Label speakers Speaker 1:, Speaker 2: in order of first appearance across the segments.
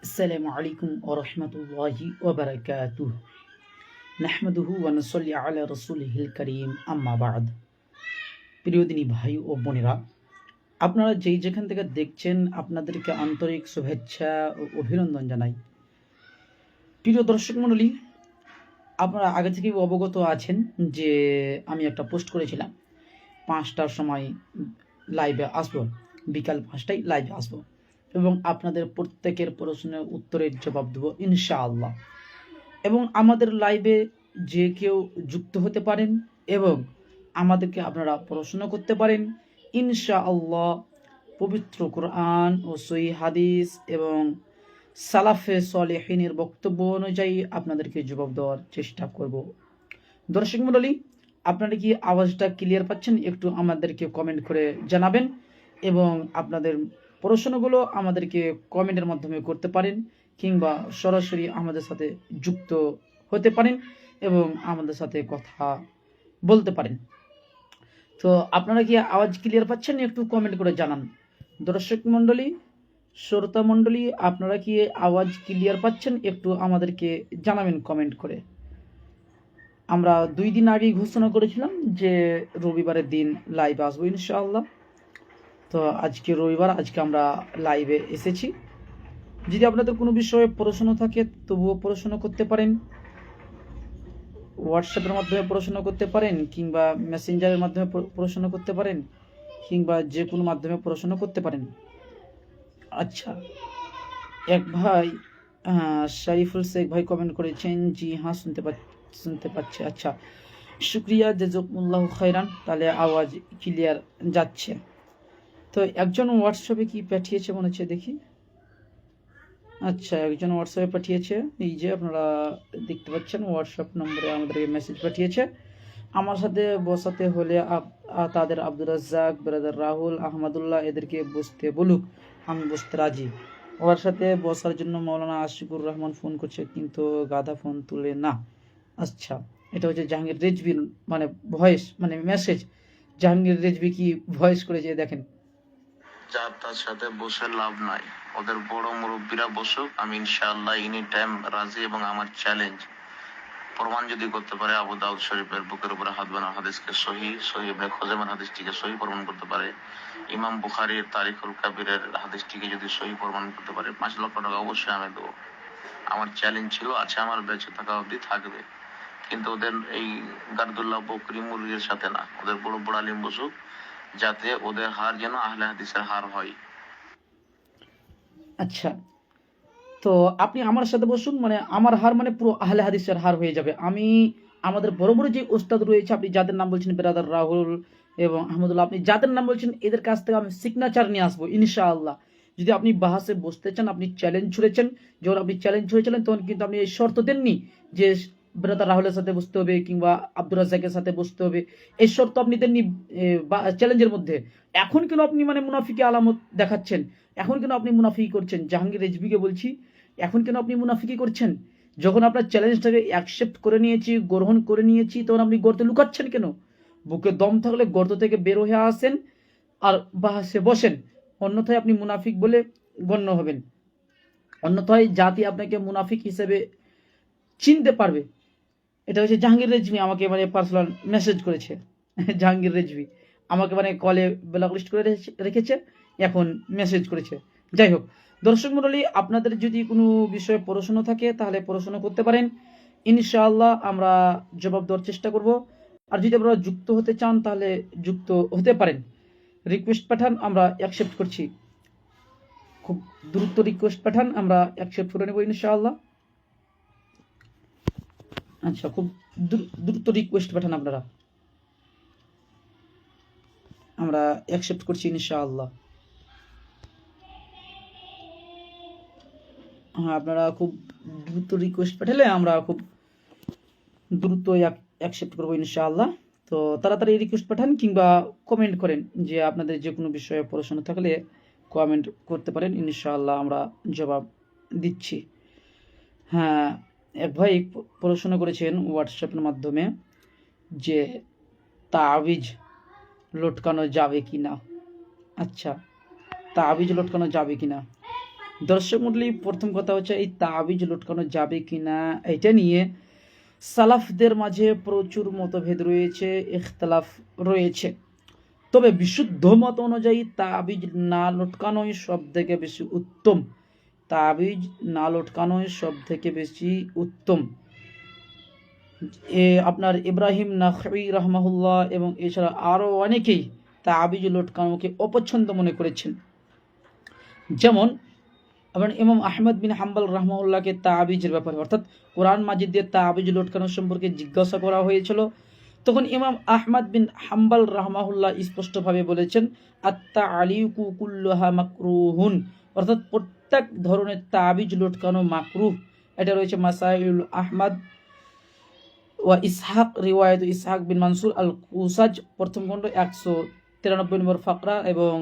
Speaker 1: আসসালামু আলাইকুম ওয়া রাহমাতুল্লাহি ওয়া বারাকাতুহু নাহমাদুহু ওয়া নুসাল্লি আলা রাসূলিহিল কারীম আম্মা বা'দ। প্রিয় দিনী ভাই ও বোনেরা, আপনারা যেখান থেকে দেখছেন আপনাদেরকে আন্তরিক শুভেচ্ছা ও অভিনন্দন জানাই। প্রিয় দর্শক মণ্ডলী, আপনারা আগে থেকেই অবগত আছেন যে আমি একটা পোস্ট করেছিলাম 5টার সময় লাইভে আসবো, বিকাল 5টায় লাইভে আসবো এবং আপনাদের প্রত্যেকের প্রশ্নের উত্তরের জবাব দেবো ইনশাআল্লাহ। এবং আমাদের লাইভে যে কেউ যুক্ত হতে পারেন এবং আমাদেরকে আপনারা প্রশ্ন করতে পারেন ইনশাআল্লাহ। পবিত্র কোরআন ও সহিহ হাদিস এবং সালাফে সালেহিনের বক্তব্য অনুযায়ী আপনাদেরকে জবাব দেওয়ার চেষ্টা করব। দর্শক মণ্ডলী, আপনারা কি আওয়াজটা ক্লিয়ার পাচ্ছেন? একটু আমাদেরকে কমেন্ট করে জানাবেন এবং আপনাদের প্রশ্নগুলো আমাদেরকে কমেন্টের মাধ্যমে করতে পারেন কিংবা সরাসরি আমাদের সাথে যুক্ত হতে পারেন এবং আমাদের সাথে কথা বলতে পারেন। তো আপনারা কি আওয়াজ ক্লিয়ার পাচ্ছেন? একটু কমেন্ট করে জানান। দর্শক মণ্ডলী, শ্রোতা মণ্ডলী, আপনারা কি আওয়াজ ক্লিয়ার পাচ্ছেন? একটু আমাদেরকে জানাবেন কমেন্ট করে। আমরা 2 দিন আগেই ঘোষণা করেছিলাম যে রবিবারের দিন লাইভে আসবো ইনশাআল্লাহ। তো আজকে রবিবার, আজকে আমরা লাইভে এসেছি। যদি আপনাদের কোনো বিষয়ে প্রশ্ন থাকে তবুও প্রশ্ন করতে পারেন, হোয়াটসঅ্যাপের মাধ্যমে প্রশ্ন করতে পারেন কিংবা মেসেঞ্জারের মাধ্যমে প্রশ্ন করতে পারেন কিংবা যে কোনো মাধ্যমে প্রশ্ন করতে পারেন। আচ্ছা, এক ভাই শরীফুল শেখ ভাই কমেন্ট করেছেন, জি হ্যাঁ শুনতে পাচ্ছে। আচ্ছা, শুক্রিয়া, জাযাকুমুল্লাহ খাইরান। তাহলে আওয়াজ ক্লিয়ার যাচ্ছে। তো একজন হোয়াটসঅ্যাপে কি পাঠিয়েছে মনে হচ্ছে, দেখি। আচ্ছা, একজন হোয়াটসঅ্যাপে পাঠিয়েছে, এই যে আপনারা দেখতে পাচ্ছেন হোয়াটসঅ্যাপ নম্বরে আমাদেরকে মেসেজ পাঠিয়েছে। আমার সাথে বসাতে হলে তাদের আব্দুর রাজ্জাক, ব্রাদার রাহুল, আহমদুল্লাহ এদেরকে বসতে বলুক, আমি বসতে রাজি। ওর সাথে বসার জন্য মৌলানা আশিকুর রহমান ফোন করছে কিন্তু গাধা ফোন তুলে না। আচ্ছা, এটা হচ্ছে জাহাঙ্গীর রেজভির মানে ভয়েস, মানে মেসেজ। জাহাঙ্গীর রেজভি কি ভয়েস করেছে দেখেন।
Speaker 2: যার তার সাথে বসে লাভ নাই, ওদের বড় মুরব্বীরা বসুক, আমি ইনশাআল্লাহ এনি টাইম রাজি। এবং আমার চ্যালেঞ্জ প্রমাণ যদি করতে পারে আবু দাউদ শরীফের বুকের উপরে হাত বানা হাদিসকে সহি ইবনে খুজাইমার হাদিসটিকে সহি প্রমাণ করতে পারে, ইমাম বুখারীর তারিখুল কাবিরের হাদিসটিকে যদি সহি প্রমাণ করতে পারে, 5 লক্ষ টাকা অবশ্যই আমি দেবো। আমার চ্যালেঞ্জ ছিল, আছে, আমার বেঁচে থাকা অবধি থাকবে। কিন্তু ওদের এই গার্দুল্লাহ বকরি মুরগির সাথে না, ওদের বড় বড় আলিম বসুক, যাতে ওদের হার যেন আহলে হাদিসের হার হয়।
Speaker 1: আচ্ছা, তো আপনি আমার সাথে বসুন, মানে আমার হার মানে পুরো আহলে হাদিসের হার হয়ে যাবে। আমি আমাদের বড় বড় যে ওস্তাদ রয়েছে, আপনি যাদের নাম বলছেন ব্রাদার রাহুল এবং আহমদুল্লাহ, আপনি যাদের নাম বলছেন এদের কাছ থেকে আমি সিগনেচার নিয়ে আসবো ইনশাআল্লাহ। যদি আপনি বাহাসে বসতে চান, আপনি চ্যালেঞ্জ ছুড়েছেন, যখন আপনি চ্যালেঞ্জ ছুড়েছিলেন তখন কিন্তু আপনি এই শর্ত দেননি যে ব্রাদার রাহুলের সাথে বসতে হবে কিংবা আব্দুর রাজ্জাকের সাথে বসতে হবে, এই শর্ত আপনি দেননি চ্যালেঞ্জের মধ্যে। এখন কেন আপনি মানে মুনাফিকি আলামত দেখাচ্ছেন? এখন কেন আপনি মুনাফিকি করছেন? জাহাঙ্গীর রেজভিকে বলছি, এখন কেন আপনি মুনাফিকি করছেন? যখন আপনার চ্যালেঞ্জটাকে অ্যাকসেপ্ট করে নিয়েছি, গ্রহণ করে নিয়েছি, তখন আপনি গর্তে লুকাচ্ছেন কেন? বুকে দম থাকলে গর্ত থেকে বের হয়ে আসেন আর বাহাসে বসেন, অন্যথায় আপনি মুনাফিক বলে গণ্য হবেন। অন্যথায় জাতি আপনাকে মুনাফিক হিসেবে চিনতে পারবে। এটা হচ্ছে জাহাঙ্গীর রেজভি আমাকে মানে পার্সোনাল মেসেজ করেছে। জাহাঙ্গীর রেজভি আমাকে মানে কলে ব্লক লিস্ট করে রেখেছে, এখন মেসেজ করেছে। যাই হোক, দর্শক মণ্ডলী, আপনাদের যদি কোনো বিষয়ে প্রশ্ন থাকে তাহলে প্রশ্ন করতে পারেন, ইনশাআল্লাহ আমরা জবাব দেওয়ার চেষ্টা করব। আর যদি আপনারা যুক্ত হতে চান তাহলে যুক্ত হতে পারেন। রিকোয়েস্ট পাঠান, আমরা অ্যাকসেপ্ট করছি। খুব দ্রুত রিকোয়েস্ট পাঠান, আমরা অ্যাকসেপ্ট করে নেব ইনশাআল্লাহ। আচ্ছা, খুব দ্রুত রিকোয়েস্ট পাঠান আপনারা, আমরা অ্যাকসেপ্ট করছি ইনশাআল্লাহ। হ্যাঁ, আপনারা খুব দ্রুত রিকোয়েস্ট পাঠালে আমরা খুব দ্রুত অ্যাকসেপ্ট করবো ইনশাআল্লাহ। তো তাড়াতাড়ি রিকোয়েস্ট পাঠান কিংবা কমেন্ট করেন, যে আপনাদের যে কোনো বিষয়ে প্রশ্ন থাকলে কমেন্ট করতে পারেন, ইনশাআল্লাহ আমরা জবাব দিচ্ছি। হ্যাঁ, এক ভাই প্রশ্ন করেছেন হোয়াটসঅ্যাপের মাধ্যমে যে তাবিজ লটকানো যাবে কি না। আচ্ছা, তাবিজ লটকানো যাবে কি না। দর্শক মণ্ডলী, প্রথম কথা হচ্ছে এই তাবিজ লটকানো যাবে কিনা এটা নিয়ে সালাফদের মাঝে প্রচুর মতভেদ রয়েছে, ইখতিলাফ রয়েছে। তবে বিশুদ্ধ মত অনুযায়ী তাবিজ না লটকানোই সব থেকে বেশি উত্তম। তাবিজ না লটকানোই সব থেকে বেশি উত্তম। আপনার ইব্রাহিম নাখঈ রাহমাহুল্লাহ এবং এছাড়া আরও অনেকেই তাবিজ লটকানোকে অপছন্দ মনে করেছেন। যেমন আপনার ইমাম আহমদ বিন হাম্বল রাহমাহুল্লাহকে তাবিজের ব্যাপারে অর্থাৎ কোরআন মাজিদ দিয়ে তাবিজ লটকানো সম্পর্কে জিজ্ঞাসা করা হয়েছিল। তখন ইমাম আহমদ বিন হাম্বল রাহমাহুল্লাহ স্পষ্টভাবে বলেছেন, আত্তা আলিকু কুল্লুহা মাকরুহুন, অর্থাৎ প্রত্যেক ধরনের তাবিজ লটকানো মাকরুহ। এটা রয়েছে মাসাইল আহমদ ওয়া ইসহাক, রিওয়ায়ত ইসহাক বিন মানসুর আল কুসাজ, প্রথম খণ্ড 193 নম্বর ফাকরা এবং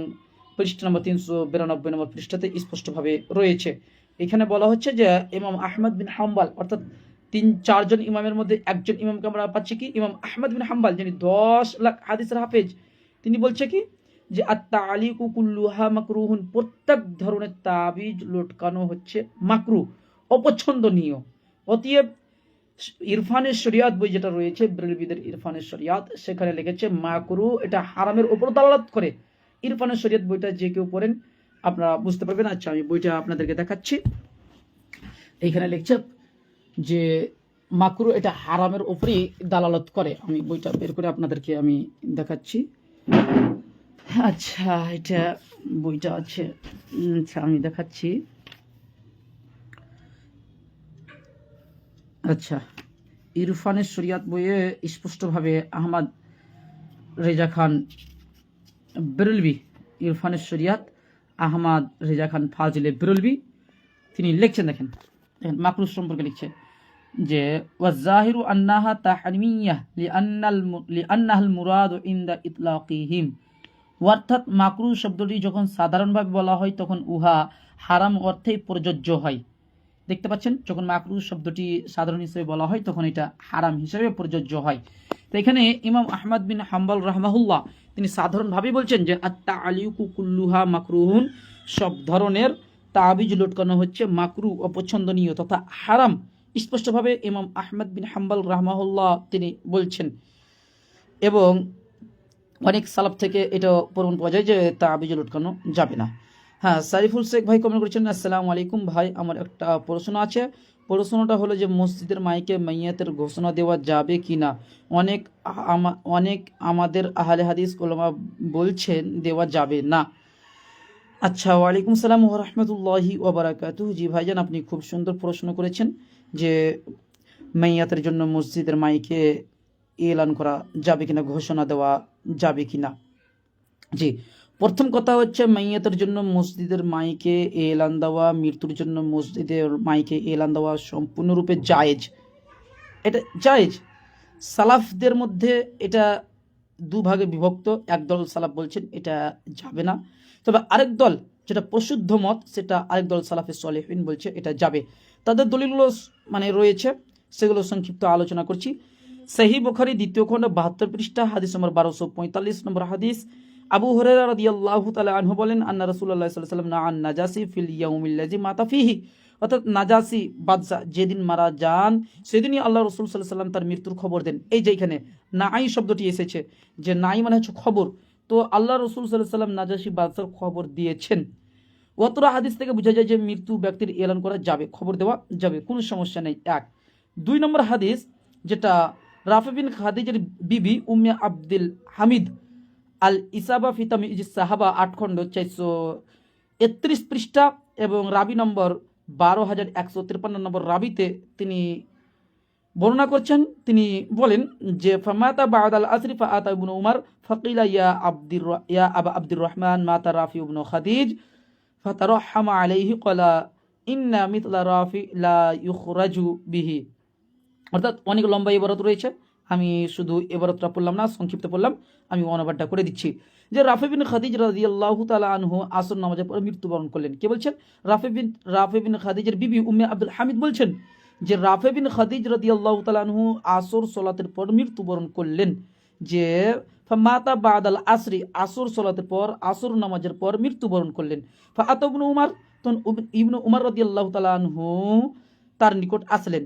Speaker 1: পৃষ্ঠা নম্বর 392 নম্বর পৃষ্ঠাতে স্পষ্টভাবে রয়েছে। এখানে বলা হচ্ছে যে ইমাম আহমদ বিন হাম্বল অর্থাৎ 3-4 ইমামের মধ্যে একজন ইমামকে আমরা পাচ্ছি কি, ইমাম আহমদ বিন হাম্বল, যিনি 10 লাখ হাদিসের হাফেজ। তিনি বলছে কি যে আত-তালিকু কুল্লুহা মাকরুহুন, প্রত্যেক ধরনের তাবিজ লটকানো হচ্ছে মাকরু, অপছন্দনীয়। অতএব ইরফানের শরিয়াত বই যেটা রয়েছে, বেরেলভীদের ইরফানের শরিয়াত, সেখানে লিখেছে মাকরু, এটা হারামের উপর দালালত করে। ইরফানের শরিয়াত বইটা যে কেউ পড়েন আপনারা বুঝতে পারবেন। আচ্ছা, আমি বইটা আপনাদেরকে দেখাচ্ছি। এইখানে লিখছে যে মাকরু এটা হারামের উপরেই দালালত করে। আমি বইটা বের করে আপনাদেরকে আমি দেখাচ্ছি। আচ্ছা, এটা বইটা আছে, আচ্ছা আমি দেখাচ্ছি। আচ্ছা, ইরফানের শরিয়াত বইয়ে স্পষ্টভাবে আহমদ রেজা খান বেরেলভী, ইরফানের শরিয়াত আহমদ রেজা খান ফাজিলে বেরেলভী, তিনি লিখছেন, দেখেন মাকরু সম্পর্কে লিখছে যে ওয়াজাহিরু আন্নাহা তাহরিমিয়াহ লিআন্নাহাল মুরাদু ইনদা ইতলাকিহিম, অর্থাৎ মাকরু শব্দটি যখন সাধারণভাবে বলা হয় তখন উহা হারাম অর্থেই প্রযোজ্য হয়। দেখতে পাচ্ছেন, যখন মাকরু শব্দটি সাধারণ হিসেবে বলা হয় তখন এটা হারাম হিসেবে প্রযোজ্য হয়। তো এখানে ইমাম আহমদ বিন হাম্বল রাহমাহুল্লাহ তিনি সাধারণভাবেই বলছেন যে আত-তালিকু কুল্লুহা মাকরুহুন, সব ধরনের তাবিজ লটকানো হচ্ছে মাকরু, অপছন্দনীয় তথা হারাম। স্পষ্টভাবে ইমাম আহমদ বিন হাম্বল রাহমাহুল্লাহ তিনি বলছেন, এবং অনেক সালাফ থেকে এটা প্রমাণ পাওয়া যায় যে তাবিজ লটকানো যাবে না। হ্যাঁ, সারিফুল শেখ ভাই কমেন্ট করেছেন, আসসালামু আলাইকুম ভাই, আমার একটা প্রশ্ন আছে। প্রশ্নটা হলো যে মসজিদের মাইকে মাইয়াতের ঘোষণা দেওয়া যাবে কি না? অনেক আমাদের আহলে হাদিস উলামা বলছেন দেওয়া যাবে না। আচ্ছা, ওয়ালাইকুম সালাম ওয়া রাহমাতুল্লাহি ওয়া বারাকাতুহু। জি ভাইজান, আপনি খুব সুন্দর প্রশ্ন করেছেন যে মাইয়াতের জন্য মসজিদের মাইকে এলান করা যাবে কিনা, ঘোষণা দেওয়া যাবে কিনা। জি, প্রথম কথা হচ্ছে মাইয়াতের জন্য মসজিদের মাইকে এলান দেওয়া, মৃত্যুর জন্য মসজিদের মাইকে এলান দেওয়া সম্পূর্ণরূপে জায়েজ। এটা জায়েজ। সালাফদের মধ্যে এটা দুভাগে বিভক্ত। একদল সালাফ বলছেন এটা যাবে না, তবে আরেক দল যেটা প্রসিদ্ধ মত, সেটা আরেক দল সালাফে সলেহিন বলছে এটা যাবে। তাদের দলিলগুলো রয়েছে, সেগুলো সংক্ষিপ্ত আলোচনা করছি। সহিহ বুখারী 2য় খণ্ড 72 পৃষ্ঠা, হাদিস নম্বর 1245 নম্বর হাদিস। আবু হুরায়রা রাদিয়াল্লাহু তাআলা আনহু বলেন, আন্না রাসূলুল্লাহ সাল্লাল্লাহু আলাইহি ওয়াসাল্লাম নাআন নাজাসি ফিল ইয়াউমিল্লাযী মাতা ফিহি, অর্থাৎ নাজাসি বাদশা যেদিন মারা যান সেদিনই আল্লাহ রাসূল সাল্লাল্লাহু আলাইহি ওয়াসাল্লাম তার মৃত্যুর খবর দেন। এই যে এখানে নাই শব্দটি এসেছে, যে নাই মানে হচ্ছে খবর, তো আল্লাহ রাসূল সাল্লাল্লাহু আলাইহি ওয়াসাল্লাম নাজাসি বাদশার খবর দিয়েছেন। অতরা হাদিস থেকে বোঝা যায় যে মৃত্যু ব্যক্তির এলান করা যাবে, খবর দেওয়া যাবে, কোনো সমস্যা নেই। 1 2 নম্বর হাদিস, যেটা রাফি বিন খাদিজার বিবি উম্মে আব্দুল হামিদ আল ইসাবা ফি তামিজ সাহাবা 8 খণ্ড 431 পৃষ্ঠা এবং রাবি নম্বর 12153 নম্বর রাবিতে তিনি বর্ণনা করছেন। তিনি বলেন যে ফামাতা বাদাল আসরি ফাআতা ইবনু উমর ফাকিলা ইয়া আবা আব্দুর রহমান মাতা রাফি ইবনু খাদিজ ফাতারহামা আলাইহি ক্বালা ইন্না মিথলা রাফি লা ইখরাজু বিহি। অর্থাৎ অনেক লম্বা ইবারত রয়েছে, আমি শুধু ইবারতটা পড়লাম না, সংক্ষিপ্ত পড়লাম, আমি অনুবাদটা করে দিচ্ছি। যে রাফি বিন খাদিজ রাদিয়াল্লাহু তাআলা আনহু আসর নামাজের পর মৃত্যুবরণ করলেন। কে বলছেন? রাফি বিন খাদিজের বিবি উম্মে আব্দুল হামিদ বলছেন যে রাফি বিন খাদিজ রাদিয়াল্লাহু তাআলা আনহু আসর সালাতের পর মৃত্যুবরণ করলেন। যে ফামাতা বাদাল আসরি, আসর সালাতের পর, আসর নামাজের পর মৃত্যুবরণ করলেন। ফাআতা ইবনু উমর, তখন ইবনু উমর রাদিয়াল্লাহু তাআলা আনহু তার নিকট আসলেন।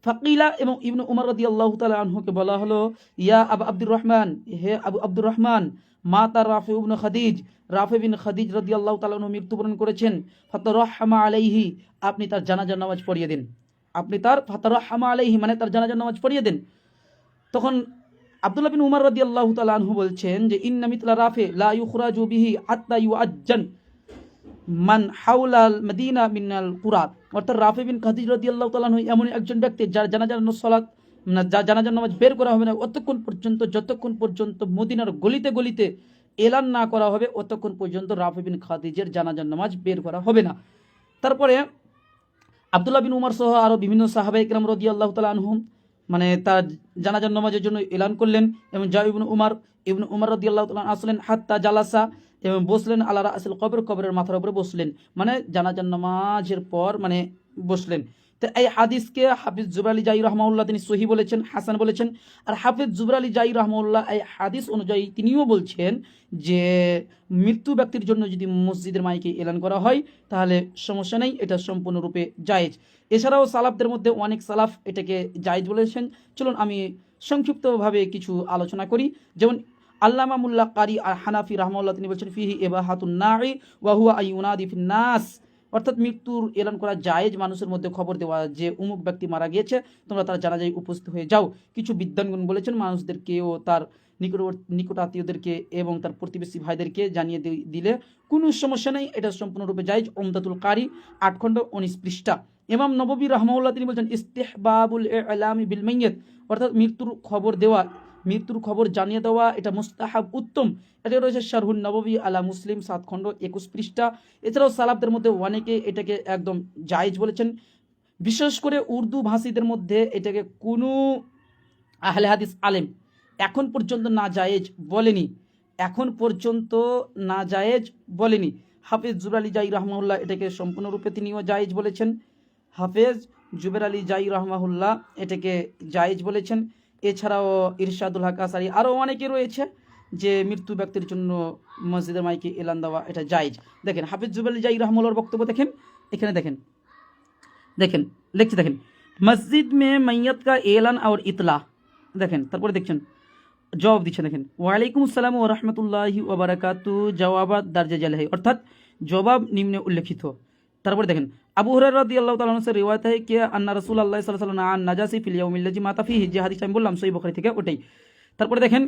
Speaker 1: ফাকিলা এবং ইবনু উমর রাদিয়াল্লাহু তাআলা আনহুকে বলা হলো, ইয়া আবু আব্দুর রহমান, হে আবু আব্দুর রহমান, মা তার রাফি ইবনে খাদিজ, রাফি বিন খাদিজ রাদিয়াল্লাহু তাআলা আনহু মৃত্যুবরণ করেছেন, ফাতারাহমা আলাইহি, আপনি তার জানাজার নামাজ পড়িয়ে দিন। আপনি তার ফাতারাহমা আলাইহি মানে তার জানাজার নামাজ পড়িয়ে দেন। তখন আব্দুল্লাহ বিন উমর রাদিয়াল্লাহু তাআলা আনহু বলছেন যে ইন্না মিতলা রাফি লা ইউখরাজু বিহি হাত্তা ইউআজ্জান মান হাওলাল মদিনা মিনাল কুরা, অর্থাৎ রাফি বিন খাদিজ রাদিয়াল্লাহু তাআলা আনহু এমন একজন ব্যক্তি যার জানাজার সালাত জানাজার নামাজ বের করা হবে না অতক্ষণ পর্যন্ত, যতক্ষণ পর্যন্ত মদিনার গলিতে গলিতে এলান না করা হবে অতক্ষণ পর্যন্ত রাফি বিন খাদিজের জানাজার নামাজ বের করা হবে না। তারপরে আব্দুল্লাহ বিন উমর সহ আরও বিভিন্ন সাহাবায়ে কেরাম রাদিয়াল্লাহু তাআলা আনহুম মানে তার জানাজার নামাজের জন্য এলান করলেন এবং ইবনু উমর রাদিয়াল্লাহু তাআলা আসলেন হাত্তা জালাসা এবং বসলেন আলা রাসিল কবর, কবরের মাথার উপরে বসলেন, মানে জানাজার নামাজের পর মানে বসলেন। তো এই হাদিসকে হাফিজ জুবর আলী জাই রাহমাহুল্লাহ তিনি সহি বলেছেন, হাসান বলেছেন। আর হাফিজ জুবর আলী জাই রাহমাহুল্লাহ এই হাদিস অনুযায়ী তিনিও বলছেন যে মৃত্যু ব্যক্তির জন্য যদি মসজিদের মাইকে এলান করা হয় তাহলে সমস্যা নেই, এটা সম্পূর্ণরূপে জায়েজ। এছাড়াও সালাফদের মধ্যে অনেক সালাফ এটাকে জায়েজ বলেছেন। চলুন আমি সংক্ষিপ্তভাবে কিছু আলোচনা করি। যেমন আল্লামা মুল্লা কারি আর হানাফি রাহমাহুল্লাহ তিনি বলছেন ফিহি ইবাহাতুন নাঈ ওয়া হুয়া আইউনাদি ফিন নাস, অর্থাৎ মৃত্যুর এলান করা জায়েজ, মানুষের মধ্যে খবর দেওয়া যে অমুক ব্যক্তি মারা গিয়েছে, তোমরা তার জানাজায় উপস্থিত হয়ে যাও। কিছু বিদ্বানগণ বলেছেন মানুষদেরকে ও তার নিকটাত্মীয়দেরকে এবং তার প্রতিবেশী ভাইদেরকে জানিয়ে দিলে কোনো সমস্যা নেই, এটা সম্পূর্ণরূপে জায়েজ। উমদাতুল কারি 8 খণ্ড 19 পৃষ্ঠা। ইমাম নববী রাহমাহুল্লাহ তিনি বলছেন ইস্তিহবাবুল ইলামি বিল মাইয়্যিত, অর্থাৎ মৃত্যুর খবর জানিয়ে দেওয়া এটা মুস্তাহাব, উত্তম। এটা রয়েছে শারহুন নববী আলা মুসলিম 7 খণ্ড 21 পৃষ্ঠা। এছাড়াও সালাফদের মধ্যে অনেকে এটাকে একদম জায়েজ বলেছেন। বিশেষ করে উর্দু ভাষীদের মধ্যে এটাকে কোনো আহলে হাদিস আলেম এখন পর্যন্ত না জায়েজ বলেনি। হাফেজ জুবর আলী জাই রাহমাহুল্লাহ এটাকে সম্পূর্ণরূপে তিনিও জায়েজ বলেছেন। হাফেজ জুবর আলী জাই রাহমাহুল্লাহ এটাকে জায়েজ বলেছেন। এছাড়াও ইরশাদুল হক আসারি আরও অনেকে রয়েছে যে মৃত্যু ব্যক্তির জন্য মসজিদের মাইকে এলান দেওয়া এটা জায়েজ। দেখেন হাফেজ জুবর আলী জাই রাহমাহুল্লাহর বক্তব্য দেখেন, এখানে দেখেন লিখছে, দেখেন মসজিদ মে মাইয়াত কা এলান আর ইতলা, দেখেন তারপরে দেখছেন জবাব দিচ্ছে, দেখেন ওয়ালাইকুম আসসালাম ওয়া রাহমাতুল্লাহি ওয়া বারাকাতুহু জওয়াবাত দার্জে জালহে, অর্থাৎ জবাব নিম্নে উল্লেখিত। তারপরে দেখেন আবু হুরায়রা রাদিয়াল্লাহু তাআলা আনহু রিওয়ায়াত है कि अन्ना রাসূলুল্লাহ সাল্লাল্লাহু আলাইহি ওয়াসাল্লাম নাজাসি ফিল ইয়াউমিল্লাযী মাতা ফীহি, যে হাদিস আমি বললাম সহিহ বুখারী থেকে ওটাই। তারপরে দেখেন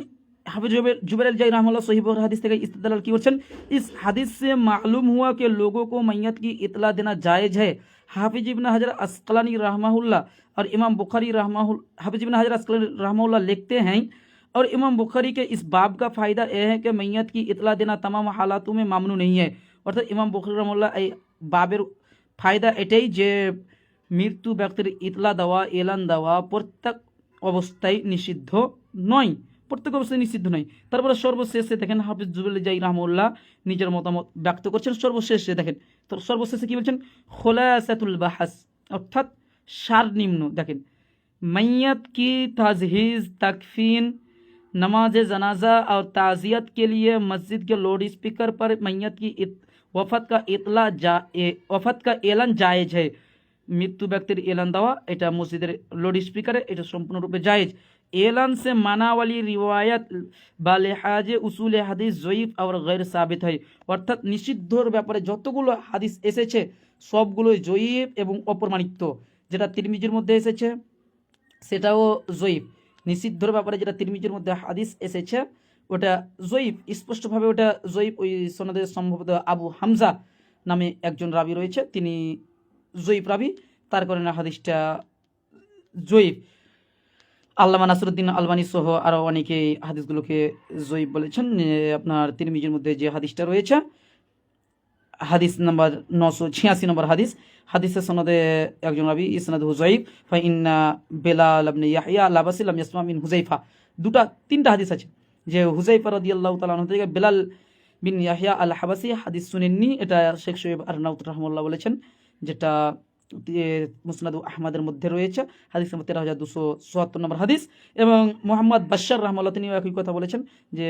Speaker 1: हाफिज जुबैर अल जाई रहमतुल्लाह सही हदीस থেকে इस्तेदलाल की वचन, इस हदीस से मालूम हुआ कि लोगों को मैयत की इतला देना जायज़ है। हाफिज इब्न हजर अस्कलानी रहमहुल्लाह और इमाम बुखारी हाफिज इब्न हजर अस्कलानी रहमहुल्लाह लिखते हैं और इमाम बुखारी के इस बाब का फ़ायदा यह है कि मैयत की इतला देना तमाम हालातों में मामनू नहीं है। अर्थात इमाम बुखारी रहमहुल्लाह এই বাবের ফায়দা এটাই যে মৃত্যু ব্যক্তির ইতলা দেওয়া এলান দেওয়া প্রত্যেক অবস্থায় নিষিদ্ধ নয়, প্রত্যেক অবস্থায় নিষিদ্ধ নয়। তারপরে সর্বশেষে দেখেন হাফিজ জুবর আলী জাই রাহমাহুল্লাহ নিজের মতামত ব্যক্ত করছেন। সর্বশেষে দেখেন তো সর্বশেষে কি বলছেন, খোলাসাতুল বাহাস অর্থাৎ সারনিম্ন, দেখেন मैयत की तजहीज़ तकफीन नमाज जनाजा और ताज़ियत के लिए मस्जिद के लाउड स्पीकर पर मैयत की वफ़ात का एलान जायज़ है। मृत्यु व्यक्तिर एलान देवा এটা মসজিদের লাউড স্পিকারে এটা সম্পূর্ণরূপে জায়েজ। एलान से माना वाली रिवायत बालिहाज उसूल हादिस ज़ईफ और गैर साबित है, অর্থাৎ নিষিদ্ধর ব্যাপারে যতগুলো হাদিস এসেছে সবগুলোই জয়ীফ এবং অপ্রমাণিত। যেটা তিরমিজির মধ্যে এসেছে সেটাও জয়ীফ। নিষিদ্ধর ব্যাপারে যেটা তিরমিজির মধ্যে হাদিস এসেছে ওটা জয়ীফ, স্পষ্টভাবে ওটা জয়ীফ। ওই সনদে সম্ভবত আবু হামজা নামে একজন রাবি রয়েছে, তিনি জয়ীফ রাবি, তার কারণে হাদিসটা জয়ীফ। আল্লামা নাসিরুদ্দিন আলবানী সহ আরও অনেকে হাদিসগুলোকে জয়ীফ বলেছেন। আপনার তিরমিজির মধ্যে যে হাদিসটা রয়েছে হাদিস নাম্বার 986 নম্বর হাদিসের সনদে একজন রাবি ইসনাদুহু জয়ীফ ফাইন্না বেলাল ইবনে ইয়াহইয়া লাবাসি লাম ইয়াসমা মিন হুযায়ফা। তিনটা হাদিস আছে যে হুযায়ফা রাদিয়াল্লাহু তাআলা আনহু থেকে বেলাল বিন ইয়াহইয়া আল হাবাসি হাদিস শুনেননি, এটা শেখ শোয়েব আরনাউত রাহমাহুল্লাহ বলেছেন, যেটা মুসনাদ আহমদের মধ্যে রয়েছে। হাদিস নম্বর 13274 নম্বর হাদিস। এবং মোহাম্মদ বাশার রাহমাহুল্লাহ তিনিও একই কথা বলেছেন যে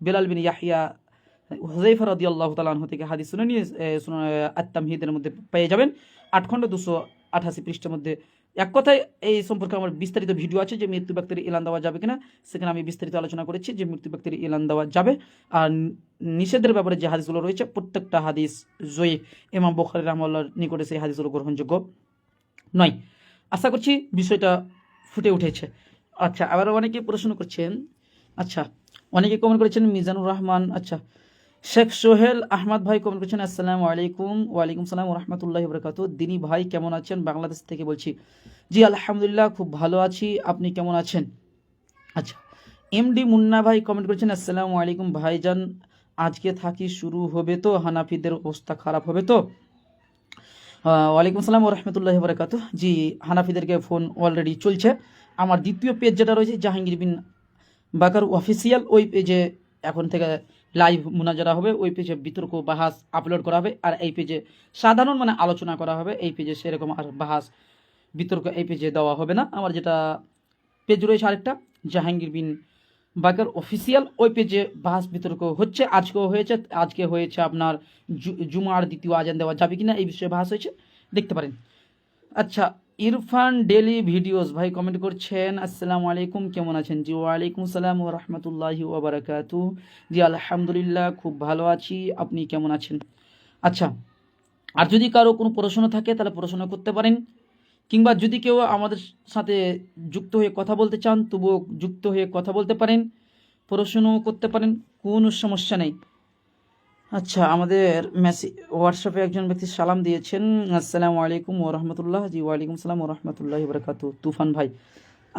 Speaker 1: বেলাল বিন ইয়াহইয়া হুযায়ফা রাদিয়াল্লাহু তাআলা আনহু থেকে হাদিস শুনে নিয়ে সুনান আত-তামহিদের মধ্যে পেয়ে যাবেন 8 খণ্ড 288 পৃষ্ঠার মধ্যে। এক কথায় এই সম্পর্কে আমার বিস্তারিত ভিডিও আছে যে মৃত্যু ব্যক্তির এলান দেওয়া যাবে কিনা, সেখানে আমি বিস্তারিত আলোচনা করেছি যে মৃত্যু ব্যক্তির এলান দেওয়া যাবে। আর নিষেধের ব্যাপারে যে হাদিসগুলো রয়েছে প্রত্যেকটা হাদিস জয়ীফ, ইমাম বুখারী রাহমাহুল্লাহর নিকটে সেই হাদিসগুলো গ্রহণযোগ্য নয়। আশা করছি বিষয়টা ফুটে উঠেছে। আচ্ছা, আবার অনেকে প্রশ্ন করছেন, আচ্ছা অনেকে কমেন্ট করেছেন মিজানুর রহমান, আচ্ছা শেখ সোহেল আহমদ ভাই কমেন্ট করেছেন আসসালামু আলাইকুম। ওয়ালাইকুম সালাম ওয়া রাহমাতুল্লাহি ওয়া বারাকাতুহু। দিনী ভাই কেমন আছেন? বাংলাদেশ থেকে বলছি। জি আলহামদুলিল্লাহ খুব ভালো আছি, আপনি কেমন আছেন? আচ্ছা, এমডি মুন্না ভাই কমেন্ট করেছেন আসসালামু আলাইকুম ভাইজান, আজকে থাকি শুরু হবে তো, হানাফিদের অবস্থা খারাপ হবে তো? ওয়ালাইকুম সালাম ওয়া রাহমাতুল্লাহি ওয়া বারাকাতুহু। জি, হানাফিদেরকে ফোন অলরেডি চলছে। আমার দ্বিতীয় পেজ যেটা রয়েছে জাহাঙ্গীর বিন বাকার অফিসিয়াল, ওই পেজে এখন থেকে লাইভ মুনাজারা হবে, ওই পেজে বিতর্ক বাহাস আপলোড করা হবে, আর এই পেজে সাধারণ মানে আলোচনা করা হবে। এই পেজে সেরকম আর বাহাস বিতর্ক এই পেজে দেওয়া হবে না। আমার যেটা পেজ রয়েছে আরেকটা জাহাঙ্গীর বিন বাকার অফিসিয়াল, ওই পেজে বাহাস বিতর্ক হচ্ছে, আজকেও হয়েছে। আজকে হয়েছে আপনার জুমার দ্বিতীয় আজান দেওয়া যাবে কিনা এই বিষয়ে বাহাস হয়েছে, দেখতে পারেন। আচ্ছা, ইরফান ডেলি ভিডিওস ভাই কমেন্ট করছেন আসসালামু আলাইকুম, কেমন আছেন? জি ওয়ালাইকুম সালাম ওয়া রাহমাতুল্লাহি ওয়া বারাকাতুহু। জি আলহামদুলিল্লাহ খুব ভালো আছি, আপনি কেমন আছেন? আচ্ছা, আর যদি কারো কোনো প্রশ্ন থাকে তাহলে প্রশ্ন করতে পারেন, কিংবা যদি কেউ আমাদের সাথে যুক্ত হয়ে কথা বলতে চান তবুও যুক্ত হয়ে কথা বলতে পারেন, প্রশ্নও করতে পারেন, কোনো সমস্যা নেই। আচ্ছা, আমাদের হোয়াটসঅ্যাপে একজন ব্যক্তি সালাম দিয়েছেন আসসালামু আলাইকুম ওয়া রাহমাতুল্লাহ। জি ওয়ালাইকুম সালাম ওয়া রাহমাতুল্লাহি ওয়া বারাকাতুহু, তুফান ভাই।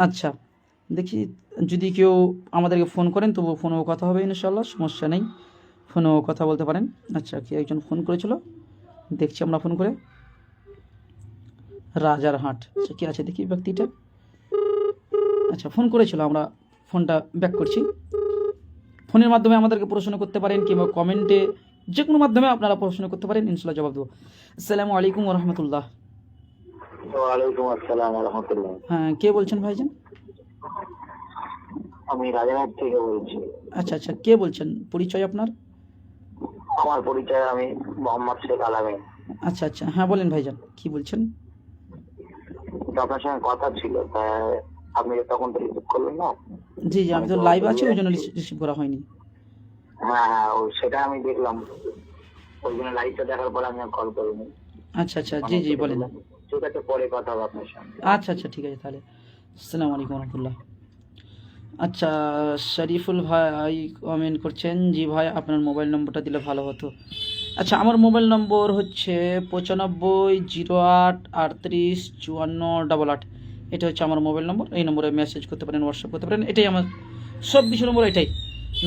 Speaker 1: আচ্ছা, দেখি যদি কেউ আমাদেরকে ফোন করেন তবু ফোনেও কথা হবে ইনশাআল্লাহ, সমস্যা নেই, ফোনেও কথা বলতে পারেন। আচ্ছা, কে একজন ফোন করেছিল, দেখছি আমরা ফোন করে। রাজারহাট, আচ্ছা কে আছে দেখি ব্যক্তিটা। আচ্ছা, ফোন করেছিল, আমরা ফোনটা ব্যাক করছি। ফোনের মাধ্যমে আমাদেরকে প্রশ্ন করতে পারেন কিংবা কমেন্টে, যে কোনো মাধ্যমে আপনারা প্রশ্ন করতে পারেন, ইনশাআল্লাহ জবাব দেবো। আসসালামু আলাইকুম ওয়া রাহমাতুল্লাহ।
Speaker 3: ওয়ালাইকুম আসসালাম ওয়া রাহমাতুল্লাহ।
Speaker 1: হ্যাঁ, কে বলছেন ভাইজান?
Speaker 3: আমি রাজারহাট থেকে বলছি।
Speaker 1: আচ্ছা আচ্ছা, কে বলছেন, পরিচয় আপনার?
Speaker 3: আমার পরিচয় আমি মোহাম্মদ শেখ আলামিন।
Speaker 1: আচ্ছা আচ্ছা, হ্যাঁ বলেন ভাইজান, কি বলছেন?
Speaker 3: তো আপনার সঙ্গে কথা ছিল, তাই আপনি তখন তো রিসিভ করলেন না।
Speaker 1: জি জি, আমি তো লাইভ আছি, ওই জন্য রিসিভ করা হয়নি।
Speaker 3: হ্যাঁ হ্যাঁ, সেটা আমি দেখলাম, ওই জন্য লাইভটা দেখার পর আমি কল করিনি।
Speaker 1: আচ্ছা আচ্ছা, জি জি বলেন।
Speaker 3: ঠিক আছে, পরে কথা হবে আপনার সঙ্গে।
Speaker 1: আচ্ছা আচ্ছা, ঠিক আছে তাহলে। আসসালামু আলাইকুম রহমতুল্লাহ। আচ্ছা, শরীফুল ভাই কমেন্ট করছেন, জি ভাই আপনার মোবাইল নম্বরটা দিলে ভালো হতো। আচ্ছা, আমার মোবাইল নম্বর হচ্ছে 9508385488। এটা হচ্ছে আমার মোবাইল নম্বর, এই নম্বরে মেসেজ করতে পারেন, হোয়াটসঅ্যাপ করতে পারেন, এটাই আমার সব কিছু নম্বর, এটাই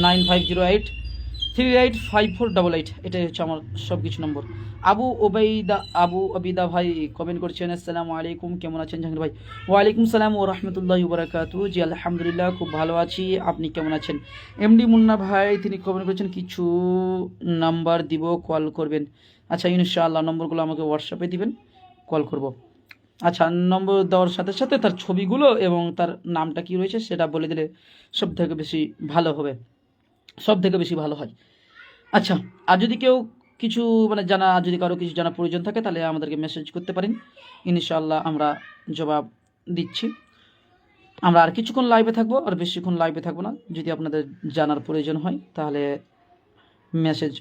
Speaker 1: 9508385488, এটাই হচ্ছে আমার সব কিছু নম্বর। আবু আবিদা ভাই কমেন্ট করছেন আসসালামু আলাইকুম, কেমন আছেন জাহাঙ্গীর ভাই? ওয়ালাইকুম সালাম ওয়া রাহমাতুল্লাহি ওয়া বারাকাতুহু। জি আলহামদুলিল্লাহ খুব ভালো আছি, আপনি কেমন আছেন? এমডি মুন্না ভাই তিনি কমেন্ট করেছেন কিছু নাম্বার দিব, কল করবেন। আচ্ছা ইনশাআল্লাহ, নম্বরগুলো আমাকে হোয়াটসঅ্যাপে দিবেন, কল করব। আচ্ছা, নম্বর দেওয়ার সাথে সাথে তার ছবিগুলো এবং তার নামটা কি রয়েছে সেটা বলে দিলে সব থেকে বেশি ভালো হবে, সব থেকে বেশি ভালো হয়। আচ্ছা, আর যদি কেউ কিছু মানে যদি কারো কিছু জানা প্রয়োজন থাকে তাহলে আমাদেরকে মেসেজ করতে পারেন, ইনশাআল্লাহ আমরা জবাব দিচ্ছি। আমরা আর কিছুক্ষণ লাইভে থাকবো, আর বেশিক্ষণ লাইভে থাকবো না। যদি আপনাদের জানার প্রয়োজন হয় তাহলে মেসেজ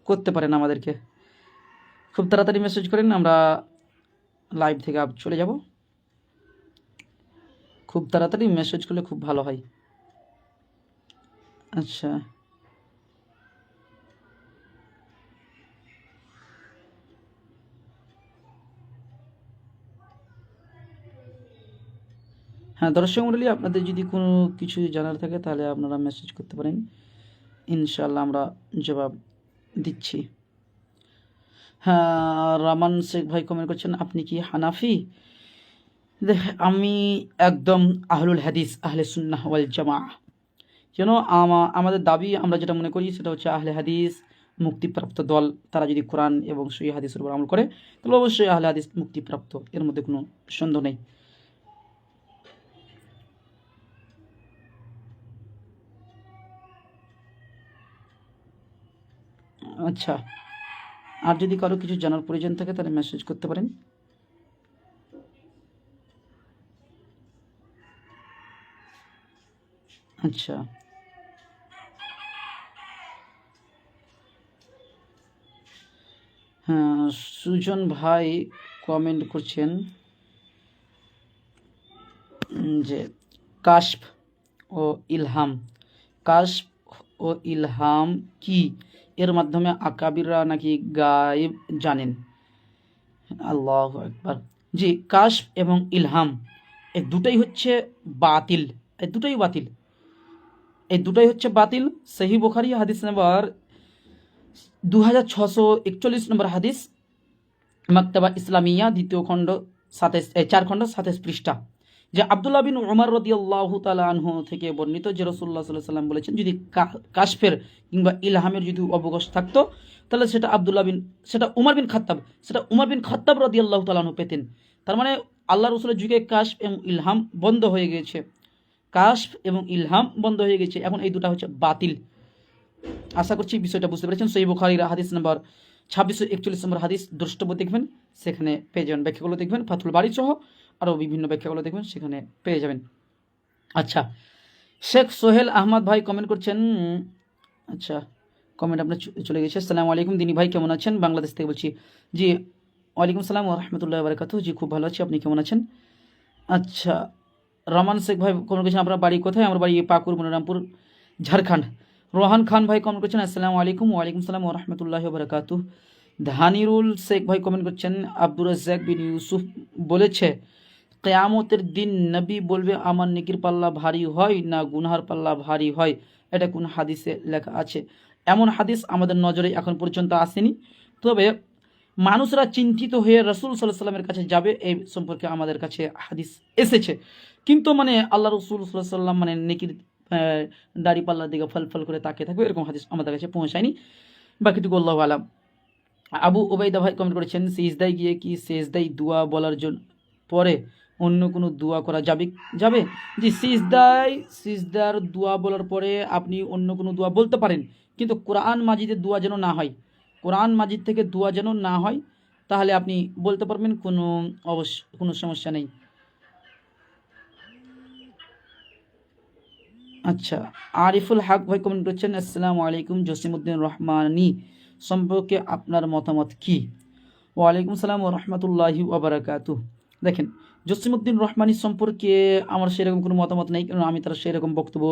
Speaker 1: করতে পারেন আমাদেরকে, খুব তাড়াতাড়ি মেসেজ করেন, আমরা লাইভ থেকে চলে যাব। খুব তাড়াতাড়ি মেসেজ করলে খুব ভালো হয়। আচ্ছা, হ্যাঁ দর্শক মণ্ডলী, আপনাদের যদি কোনো কিছু জানার থাকে তাহলে আপনারা মেসেজ করতে পারেন, ইনশাআল্লাহ আমরা জবাব দিচ্ছি। হ্যাঁ, রামান শেখ ভাই কমেন্ট করছেন আপনি কি হানাফি? আমি একদম আহলুল হাদিস, আহলে সুন্নাহ ওয়াল জামাআহ। যেন আমাদের দাবি, আমরা যেটা মনে করি সেটা হচ্ছে আহলে হাদিস মুক্তিপ্রাপ্ত দল। তারা যদি কোরআন এবং সহিহ হাদিসের উপর আমল করে তাহলে অবশ্যই আহলে হাদিস মুক্তিপ্রাপ্ত, এর মধ্যে কোনো সন্দেহ নেই। আচ্ছা, আর যদি কারো কিছু জানার প্রয়োজন থাকে তাহলে মেসেজ করতে পারেন। আচ্ছা, হ্যাঁ, সুজন ভাই কমেন্ট করছেন যে কাশফ ও ইলহাম, কাশফ ও ইলহাম কি? এর মাধ্যমে আকাবিররা নাকি গায়েব জানেন। আল্লাহু আকবার। জি, কাশফ এবং ইলহাম এই দুটাই হচ্ছে বাতিল, এই দুটাই বাতিল, এই দুটাই হচ্ছে বাতিল। সহিহ বুখারী হাদিস নাম্বার 2641 নম্বর হাদিস, মাকতাবা ইসলামিয়া 2য় খণ্ড 4 খণ্ড 27 পৃষ্ঠা, যে আব্দুল্লাহ বিন উমর রাদিয়াল্লাহু তাআলা আনহু থেকে বর্ণিত যে রাসূলুল্লাহ সাল্লাল্লাহু আলাইহি সাল্লাম বলেছেন, যদি কাশফের কিংবা ইলহামের যদি অবকাশ থাকতো তাহলে সেটা উমর বিন খাত্তাব রাদিয়াল্লাহু তাআলা আনহু পেতেন। তার মানে আল্লাহ রাসূলের যুগে কাশফ এবং ইলহাম বন্ধ হয়ে গেছে, কাশফ এবং ইলহাম বন্ধ হয়ে গেছে, এখন এই দুটা হচ্ছে বাতিল। আশা করছি বিষয়টা বুঝতে পেরেছেন। সহিহ বুখারীর হাদিস নাম্বার 2641 নম্বর হাদিস দ্রষ্টব্য দেখবেন, সেখানে পেয়ে যাবেন, ব্যাখ্যাগুলো দেখবেন, ফাথুল বারী সহ আরও বিভিন্ন ব্যাখ্যাগুলো দেখবেন, সেখানে পেয়ে যাবেন। আচ্ছা, শেখ সোহেল আহমদ ভাই কমেন্ট করছেন। আচ্ছা, কমেন্ট আপনার চলে গেছে। আসসালামু আলাইকুম দিনী ভাই, কেমন আছেন? বাংলাদেশ থেকে বলছি। জি, ওয়ালাইকুম আসসালাম ওয়া রাহমাতুল্লাহি ওয়া বারাকাতুহু। জি, খুব ভালো আছি, আপনি কেমন আছেন? আচ্ছা, রহমান শেখ ভাই কমেন্ট করছেন, আপনার বাড়ি কোথায়? আমার বাড়ি পাকুড়, মনিরামপুর, ঝাড়খণ্ড। রোহান খান ভাই কমেন্ট করছেন, আসসালামু আলাইকুম। ওয়ালাইকুম আসসালাম ওয়া রাহমাতুল্লাহি ওয়া বারাকাতুহু। ধানিরুল শেখ ভাই কমেন্ট করছেন, আব্দুর রাজ্জাক বিন ইউসুফ বলেছে, কিয়ামতের দিন নবী বলবে আমার নেকির পাল্লা ভারী হয় না গুনহার পাল্লা ভারী হয়, এটা কোন হাদিসে লেখা আছে? এমন হাদিস আমাদের নজরে এখন পর্যন্ত আসেনি, তবে মানুষরা চিন্তিত হয়ে রাসূল সাল্লাল্লাহু আলাইহি সাল্লামের কাছে যাবে এই সম্পর্কে আমাদের কাছে হাদিস এসেছে। কিন্তু মানে আল্লাহ রাসূল সাল্লাল্লাহু আলাইহি সাল্লাম মানে নেকির দাড়ি পাল্লার দিকে ফল করে তাকিয়ে থাকবে, এরকম হাদিস আমাদের কাছে পৌঁছায়নি। বাকিটুকু আল্লাহু আলাম। আবু ওবাইদা ভাই কমেন্ট করেছেন, সিজদায় গিয়ে কি সিজদায় দোয়া বলার জন্য পরে অন্য কোনো দোয়া করা যাবে? জি, সিজদার দোয়া বলার পরে আপনি অন্য কোনো দোয়া বলতে পারেন, কিন্তু কোরআন মাজিদের দোয়া যেন না হয়, কোরআন মাজিদ থেকে দোয়া যেন না হয়, তাহলে আপনি বলতে পারবেন, কোনো সমস্যা নেই। আচ্ছা, আরিফুল হক ভাই কমেন্ট করছেন, আসসালামু আলাইকুম, জসিমউদ্দিন রহমানী সম্পর্কে আপনার মতামত কি? ওয়ালাইকুম সালাম ওয়া রাহমাতুল্লাহি ওয়া বারাকাতুহু। দেখেন, জসিমউদ্দিন রহমানী সম্পর্কে আমার সেরকম কোনো মতামত নেই, কারণ আমি তার সেরকম বক্তব্য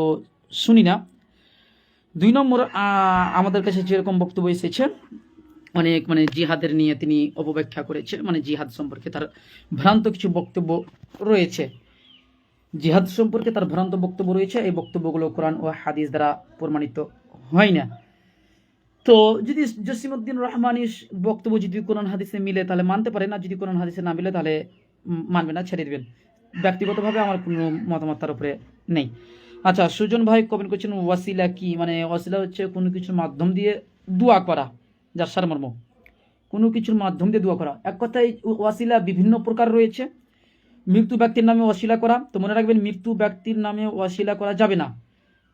Speaker 1: শুনি না। 2 নম্বর, আমাদের কাছে যেরকম বক্তব্য এসেছে অনেক জিহাদের নিয়ে তিনি অপব্যাখ্যা করেছে, জিহাদ সম্পর্কে তার ভ্রান্ত কিছু বক্তব্য রয়েছে, জিহাদ সম্পর্কে তার ভ্রান্ত বক্তব্য রয়েছে, এই বক্তব্যগুলো কোরআন ও হাদিস দ্বারা প্রমাণিত হয় না। তো যদি জসিমউদ্দিন রহমানীর বক্তব্য যদি কোরআন হাদিসে মিলে তাহলে মানতে পারে, না যদি কোরআন হাদিসে না মিলে তাহলে মানবে না, ছেড়ে দেবেন। ব্যক্তিগতভাবে আমার কোনো মতামত তার উপরে নেই। আচ্ছা, সুজন ভাই কমেন্ট করছেন, ওয়াসিলা কি? ওয়াসিলা হচ্ছে কোনো কিছুর মাধ্যম দিয়ে দোয়া করা, যার সারমর্ম কোনো কিছুর মাধ্যম দিয়ে দোয়া করা। এক কথায় ওয়াসিলা বিভিন্ন প্রকার রয়েছে। মৃত্যু ব্যক্তির নামে ওয়াসিলা করা, তো মনে রাখবেন মৃত্যু ব্যক্তির নামে ওয়াসিলা করা যাবে না,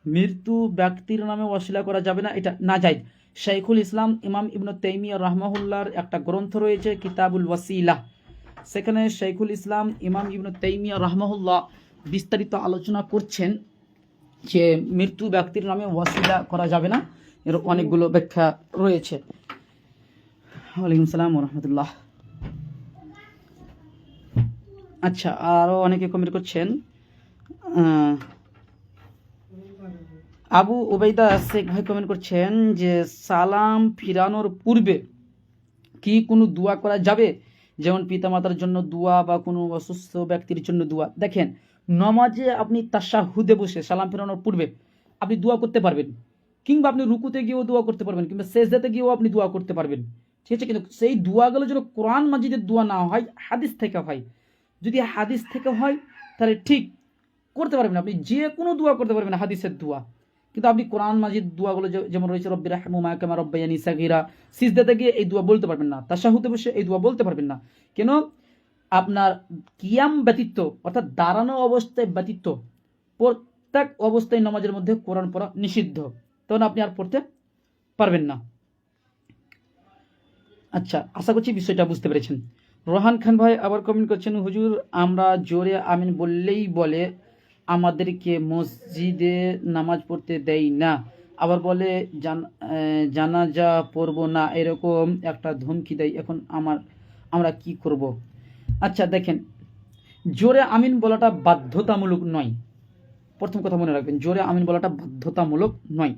Speaker 1: মৃত্যু ব্যক্তির নামে ওয়াসিলা করা যাবে না, এটা নাজায়েজ। শাইখুল ইসলাম ইমাম ইবনে তাইমিয়া রাহমাহুল্লাহর একটা গ্রন্থ রয়েছে কিতাবুল ওয়াসিলা, সেখানে শাইখুল ইসলাম ইমাম ইবনে তাইমিয়া রাহমাহুল্লাহ বিস্তারিত আলোচনা করছেন যে মৃত্যু ব্যক্তির নামে ওয়াসিলা করা যাবে না, এর অনেকগুলো ব্যাখ্যা রয়েছে। ওয়ালাইকুম সালাম ওয়া রাহমাতুল্লাহ। আচ্ছা, আরও অনেকে কমেন্ট করছেন, আবু ওবাইদা শেখ ভাই কমেন্ট করছেন যে সালাম ফিরানোর পূর্বে কি কোনো দোয়া করা যাবে, যেমন পিতামাতার জন্য দোয়া বা কোনো অসুস্থ ব্যক্তির জন্য দোয়া? দেখেন, নমাজে আপনি তাশাহুদে বসে সালাম ফিরানোর পূর্বে আপনি দোয়া করতে পারবেন, কিংবা আপনি রুকুতে গিয়েও দোয়া করতে পারবেন, কিংবা সেজদাতে গিয়েও আপনি দোয়া করতে পারবেন, ঠিক আছে? কিন্তু সেই দোয়াগুলো যেন কোরআন মাজিদের দোয়া না হয়, হাদিস থেকে হয়। যদি হাদিস থেকে হয় তাহলে ঠিক করতে পারবেন, আপনি যে কোনো দোয়া করতে পারবেন হাদিসের দোয়া, কিন্তু আপনি কোরআন মাজিদ দোয়াগুলো যেমন রয়েছে রব্বির রাহমুমা কামা রব্বায়ানি সাগীরা, সিজদাতে গিয়ে এই দোয়া বলতে পারবেন না, তাশাহুদে বসে এই দোয়া বলতে পারবেন না। কেন? আপনার কিয়াম ব্যতীত, অর্থাৎ দাঁড়ানো অবস্থায় ব্যতীত প্রত্যেক অবস্থায় নামাজের মধ্যে কোরআন পড়া নিষিদ্ধ, তখন আপনি আর পড়তে পারবেন না। আচ্ছা, আশা করছি বিষয়টা বুঝতে পেরেছেন। রোহান খান ভাই আবার কমেন্ট করছেন, হুজুর আমরা জোরে আমিন বললেই বলে আমাদেরকে মসজিদে নামাজ পড়তে দেয় না, আবার বলে জানাজা পড়বো না, এরকম একটা ধমকি দেয়। এখন আমরা কি করব? আচ্ছা দেখেন, জোরে আমিন বলাটা বাধ্যতামূলক নয়। প্রথম কথা মনে রাখবেন, জোরে আমিন বলাটা বাধ্যতামূলক নয়।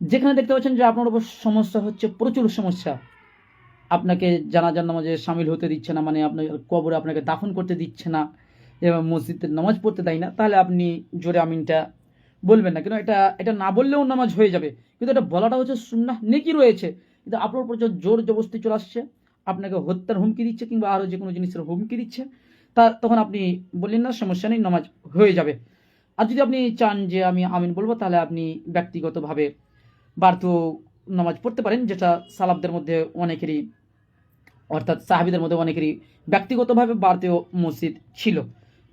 Speaker 1: যেখানে দেখতে পাচ্ছেন যে আপনার উপর সমস্যা হচ্ছে, প্রচুর সমস্যা, আপনাকে জানাজার নামাজে সামিল হতে দিচ্ছে না, মানে আপনার কবরে আপনাকে দাফন করতে দিচ্ছে না এবং মসজিদে নামাজ পড়তে দেয় না, তাহলে আপনি জোরে আমিনটা বলবেন না। কিন্তু এটা না বললেও নামাজ হয়ে যাবে, কিন্তু এটা বলাটা হচ্ছে সুন্নাহ, নেকি রয়েছে। কিন্তু আপনার উপর জোর জবরদস্তি চলে আসছে, আপনাকে হত্যার হুমকি দিচ্ছে কিংবা আরও যে কোনো জিনিসের হুমকি দিচ্ছে, তখন আপনি বললেন না, সমস্যা নেই, নামাজ হয়ে যাবে। আর যদি আপনি চান যে আমি আমিন বলবো, তাহলে আপনি ব্যক্তিগতভাবে বাড়তেও নামাজ পড়তে পারেন, যেটা সালাফদের মধ্যে অনেকেরই, অর্থাৎ সাহাবীদের মধ্যে অনেকেরই ব্যক্তিগতভাবে বাড়তেও মসজিদ ছিল।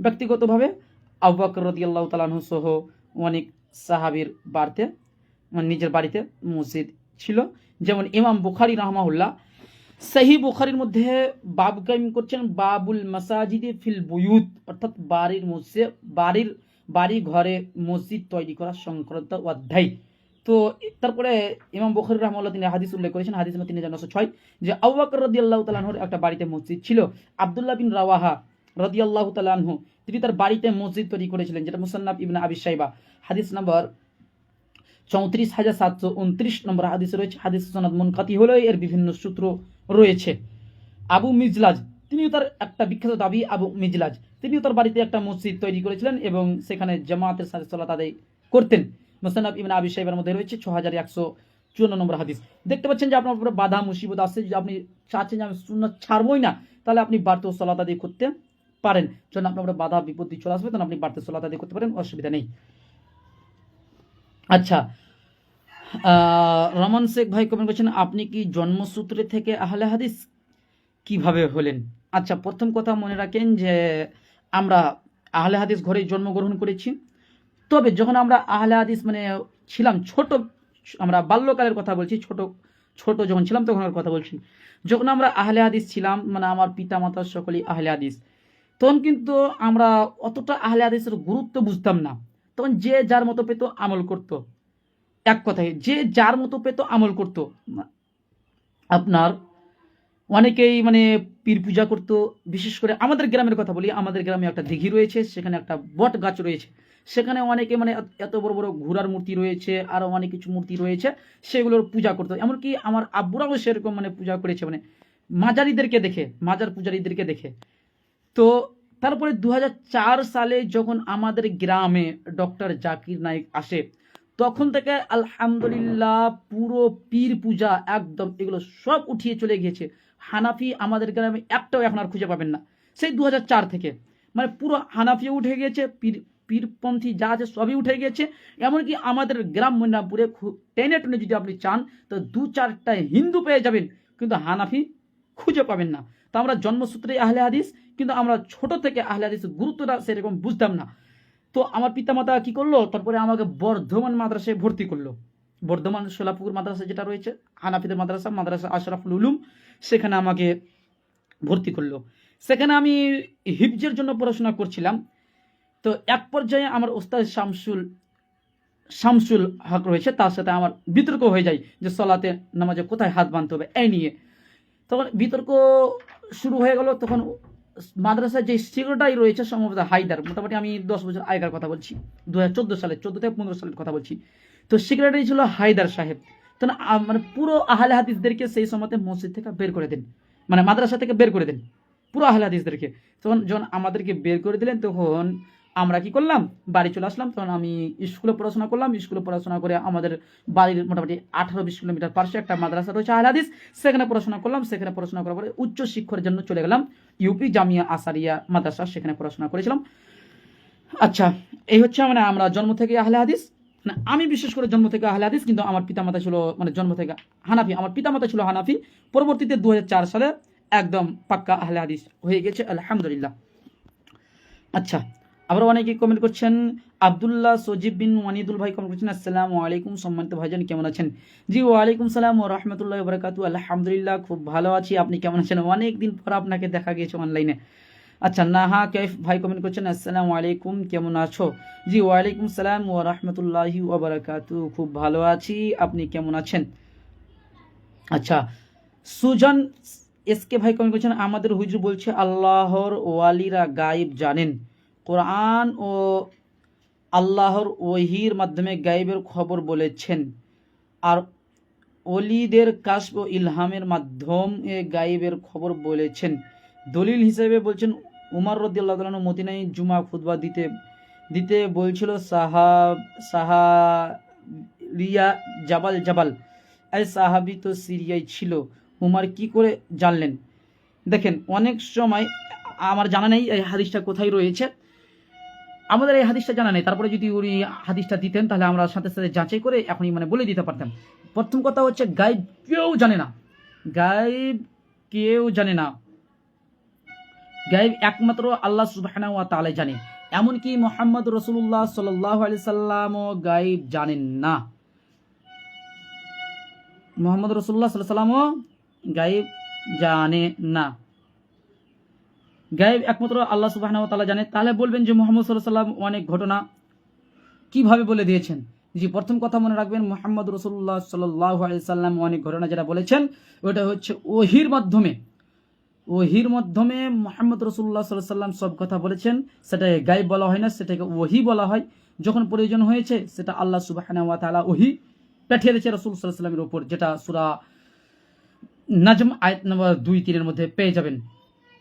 Speaker 1: ব্যক্তিগতভাবে আবু বকর রাদিয়াল্লাহু তাআলা আনহু সহ অনেক সাহাবীর বাড়িতে, মানে নিজের বাড়িতে মসজিদ ছিল। যেমন ইমাম বুখারী রাহমাহুল্লাহ সহিহ বুখারীর মধ্যে বাব কায়েম করছেন, বাবুল মাসাজিদে ফিল বুয়ুত, অর্থাৎ বাড়ি ঘরে মসজিদ তৈরি করা সংক্রান্ত অধ্যায়। তো তারপরে ইমাম বুখারী রাহমাহুল্লাহ তিনি হাদিস উল্লেখ করেছেন, হাদিস নম্বর 3906, যে আবু বকর রাদিয়াল্লাহু তাআলা আনহুর একটা বাড়িতে মসজিদ ছিল। আব্দুল্লাহ বিন রাওয়াহা রাদিয়াল্লাহু তাআলা আনহু তিনি তার বাড়িতে মসজিদ তৈরি করেছিলেন, যেটা মুসান্নাফ ইবনে আবি শাইবা হাদিস নম্বর 34,729 নম্বর হাদিসে রয়েছে। হাদিস সনদ মুনকাতি হলেও এর বিভিন্ন সূত্র রয়েছে। আবু মিজলাজ তিনিও তার একটা বিখ্যাত দাবি, আবু মিজলাজ তিনিও তার বাড়িতে একটা মসজিদ তৈরি করেছিলেন এবং সেখানে জামাতের সাথে সালাত আদায় করতেন। মুসান্নাফ ইবনে আবি শাইবার মধ্যে রয়েছে 6154 নম্বর হাদিস। দেখতে পাচ্ছেন যে আপনার উপরে বাধা মুসিবত আসছে, যদি আপনি চাচ্ছেন যে আমি সুন্নাত ছাড়বই না, তাহলে আপনি বাড়তেও সালাত আদায় করতে পারেন। যখন আপনার উপরে বাধা বিপত্তি চলে আসবে, তখন আপনি বাড়তে সালাত আদায় করতে পারেন, অসুবিধা নেই। আচ্ছা, রমান শেখ ভাই কমেন্ট করছেন, আপনি কি জন্মসূত্রে থেকে আহলে হাদিস কিভাবে হলেন? আচ্ছা, প্রথম কথা মনে রাখেন যে আমরা আহলে হাদিস ঘরে জন্মগ্রহণ করেছি। তবে যখন আমরা আহলে হাদিস মানে ছিলাম ছোট, আমরা বাল্যকালের কথা বলছি, ছোট যখন ছিলাম তখনের কথা বলছি, যখন আমরা আহলে হাদিস ছিলাম, মানে আমার পিতা মাতা সকলেই আহলে হাদিস, তখন কিন্তু আমরা অতটা আহলে হাদিসের গুরুত্ব বুঝতাম না। তখন যে যার মতো পেত আমল করত, এক কথায় যে যার মতো পেত আমল করত। আপনার অনেকেই মানে পীর পূজা করতো, বিশেষ করে আমাদের গ্রামের কথা বলি, আমাদের গ্রামে একটা দিঘি রয়েছে, সেখানে একটা বট গাছ রয়েছে, সেখানে অনেকে মানে এত বড় বড় ঘোড়ার মূর্তি রয়েছে, আরও অনেক কিছু মূর্তি রয়েছে, সেগুলোর পূজা করতো। এমনকি আমার আব্বুরাও সেরকম মানে পূজা করেছে, মানে মাজারিদেরকে দেখে, মাজার পূজারীদেরকে দেখে। তো তারপরে 2004 সালে যখন আমাদের গ্রামে ডক্টর জাকির নায়েক আসে, তখন থেকে আলহামদুলিল্লাহ পুরো পীর পূজা একদম এগুলো সব উঠিয়ে চলে গিয়েছে। হানাফি আমাদের গ্রামে একটাও এখন আর খুঁজে পাবেন না, সেই 2004 থেকে মানে পুরো হানাফিও উঠে গিয়েছে, পীরপন্থী যা আছে সবই উঠে গিয়েছে। এমনকি আমাদের গ্রাম মন্নাপুরে টেনে টেনে যদি আপনি চান তো 2-4টা হিন্দু পেয়ে যাবেন, কিন্তু হানাফি খুঁজে পাবেন না। তো আমরা জন্মসূত্রে আহলে হাদিস, কিন্তু আমরা ছোট থেকে আহলে হাদিসের গুরুত্বটা সেরকম বুঝতাম না। তো আমার পিতামাতা কি করলো, তারপরে আমাকে বর্ধমান মাদ্রাসায় ভর্তি করলো। বর্ধমান সোলাপুর মাদ্রাসা যেটা রয়েছে হানাফিদের মাদ্রাসা আশরাফুল উলুম, সেখানে আমাকে ভর্তি করলো। সেখানে আমি হিফজের জন্য পড়াশোনা করছিলাম। তো এক পর্যায়ে আমার ওস্তাদ শামসুল হক রয়েছে, তার সাথে আমার বিতর্ক হয়ে যায় যে সলাতে নামাজে কোথায় হাত বাঁধতে হবে এই নিয়ে। তখন বিতর্ক শুরু হয়ে গেল। তখন মাদ্রাসার যে সেক্রেটারি রয়েছে সম্ভবত হায়দার, মোটামুটি আমি 10 বছর আগেকার কথা বলছি, 2014 সালে, 14 থেকে 15 সালের কথা বলছি। তো সেক্রেটারি ছিল হায়দার সাহেব। তখন মানে পুরো আহলে হাদিসদেরকে সেই সময়তে মসজিদ থেকে বের করে দেন, মানে মাদ্রাসা থেকে বের করে দেন পুরো আহলে হাদিসদেরকে। তখন যখন আমাদেরকে বের করে দিলেন, তখন আমরা কি করলাম, বাড়ি চলে আসলাম। তখন আমি স্কুলে পড়াশোনা করলাম। স্কুলে পড়াশোনা করে আমাদের বাড়ির মোটামুটি 18-20 কিলোমিটার পাশে একটা মাদ্রাসা রয়েছে আহলে হাদিস, সেখানে পড়াশোনা করলাম। সেখানে পড়াশোনা করার পরে উচ্চ শিক্ষার জন্য চলে গেলাম ইউপি জামিয়া আসারিয়া মাদ্রাসা, সেখানে পড়াশোনা করেছিলাম। আচ্ছা, এই হচ্ছে মানে আমরা জন্ম থেকে আহলে হাদিস, মানে আমি বিশেষ করে জন্ম থেকে আহলে হাদিস, কিন্তু আমার পিতামাতা ছিল মানে জন্ম থেকে হানাফি। আমার পিতামাতা ছিল হানাফি, পরবর্তীতে 2004 সালে একদম পাক্কা আহলে হাদিস হয়ে গেছে আলহামদুলিল্লাহ। আচ্ছা, আবার অনেকে কমেন্ট করছেন। আব্দুল্লাহ সজিব বিন ওয়ানিদুল ভাই কমেন্ট করছেন, আসসালামু আলাইকুম সম্মানিত ভাইজান, কেমন আছেন? জি ওয়ালাইকুম সালাম ওয়া রাহমাতুল্লাহি ওয়া বারাকাতুহু। আলহামদুলিল্লাহ খুব ভালো আছি, আপনি কেমন আছেন? অনেক দিন পর আপনাকে দেখা গিয়েছে অনলাইনে। আচ্ছা, নাহা কাইফ ভাই কমেন্ট করছেন, আসসালামু আলাইকুম, কেমন আছো? জি ওয়ালাইকুম সালাম ওয়া রাহমাতুল্লাহি ওয়া বারাকাতুহু, খুব ভালো আছি, আপনি কেমন আছেন? আচ্ছা, সুজন এসকে ভাই কমেন্ট করছেন, আমাদের হুজুর বলছে আল্লাহর ওয়ালিরা গায়েব জানেন, কোরআন ও আল্লাহর ওহির মাধ্যমে গায়েবের খবর বলেছেন, আর ওলিদের কাশফ ও ইলহামের মাধ্যমে গায়েবের খবর বলেছেন। দলিল হিসেবে বলছেন উমর রাদিয়াল্লাহু তাআলা মদিনায় জুমা খুতবা দিতে দিতে বলছিল সাহারিয়া জাবাল জাবাল, এই সাহাবি তো সিরিয়ায় ছিল, উমর কি করে জানলেন? দেখেন, অনেক সময় আমার জানা নেই এই হাদিসটা কোথায় রয়েছে, আমাদের এই হাদিসটা জানা নেই, তারপরে যদি উনি হাদিসটা দিতেন তাহলে আমরা সাথে সাথে যাচাই করে এখনই বলে দিতে পারতাম। প্রথম কথা হচ্ছে গায়েব কেউ জানে না, গায়েব কেউ জানে না, গায়েব একমাত্র আল্লাহ সুবহানাহু ওয়া তাআলা জানে। এমনকি মুহাম্মদ রাসূলুল্লাহ সাল্লাল্লাহু আলাইহি সাল্লামও গায়েব জানেন না, মুহাম্মদ রাসূলুল্লাহ সাল্লাল্লাহু আলাইহি সাল্লামও গায়েব জানে না, গায়েব একমাত্র আল্লাহ সুবহানাহু ওয়া তাআলা জানে। তাহলে বলবেন যে মুহাম্মদ সাল্লাল্লাহু আলাইহি সাল্লাম অনেক ঘটনা কিভাবে বলে দিয়েছেন? জি, প্রথম কথা মনে রাখবেন, মুহাম্মদ রাসূলুল্লাহ সাল্লাল্লাহু আলাইহি সাল্লাম অনেক ঘটনা যেটা বলেছেন ওটা হচ্ছে ওহির মাধ্যমে, ওহির মাধ্যমে মুহাম্মদ রাসূলুল্লাহ সাল্লাল্লাহু আলাইহি সাল্লাম সব কথা বলেছেন, সেটাকে গায়েব বলা হয় না, সেটাকে ওহি বলা হয়। যখন প্রয়োজন হয়েছে সেটা আল্লাহ সুবহানাহু ওয়া তাআলা ওহি পাঠিয়ে দিয়েছে রাসূল সাল্লাল্লাহু আলাইহি সাল্লামের উপর, যেটা সূরা নাজম আয়াত নম্বর 2-3 এর মধ্যে পেয়ে যাবেন।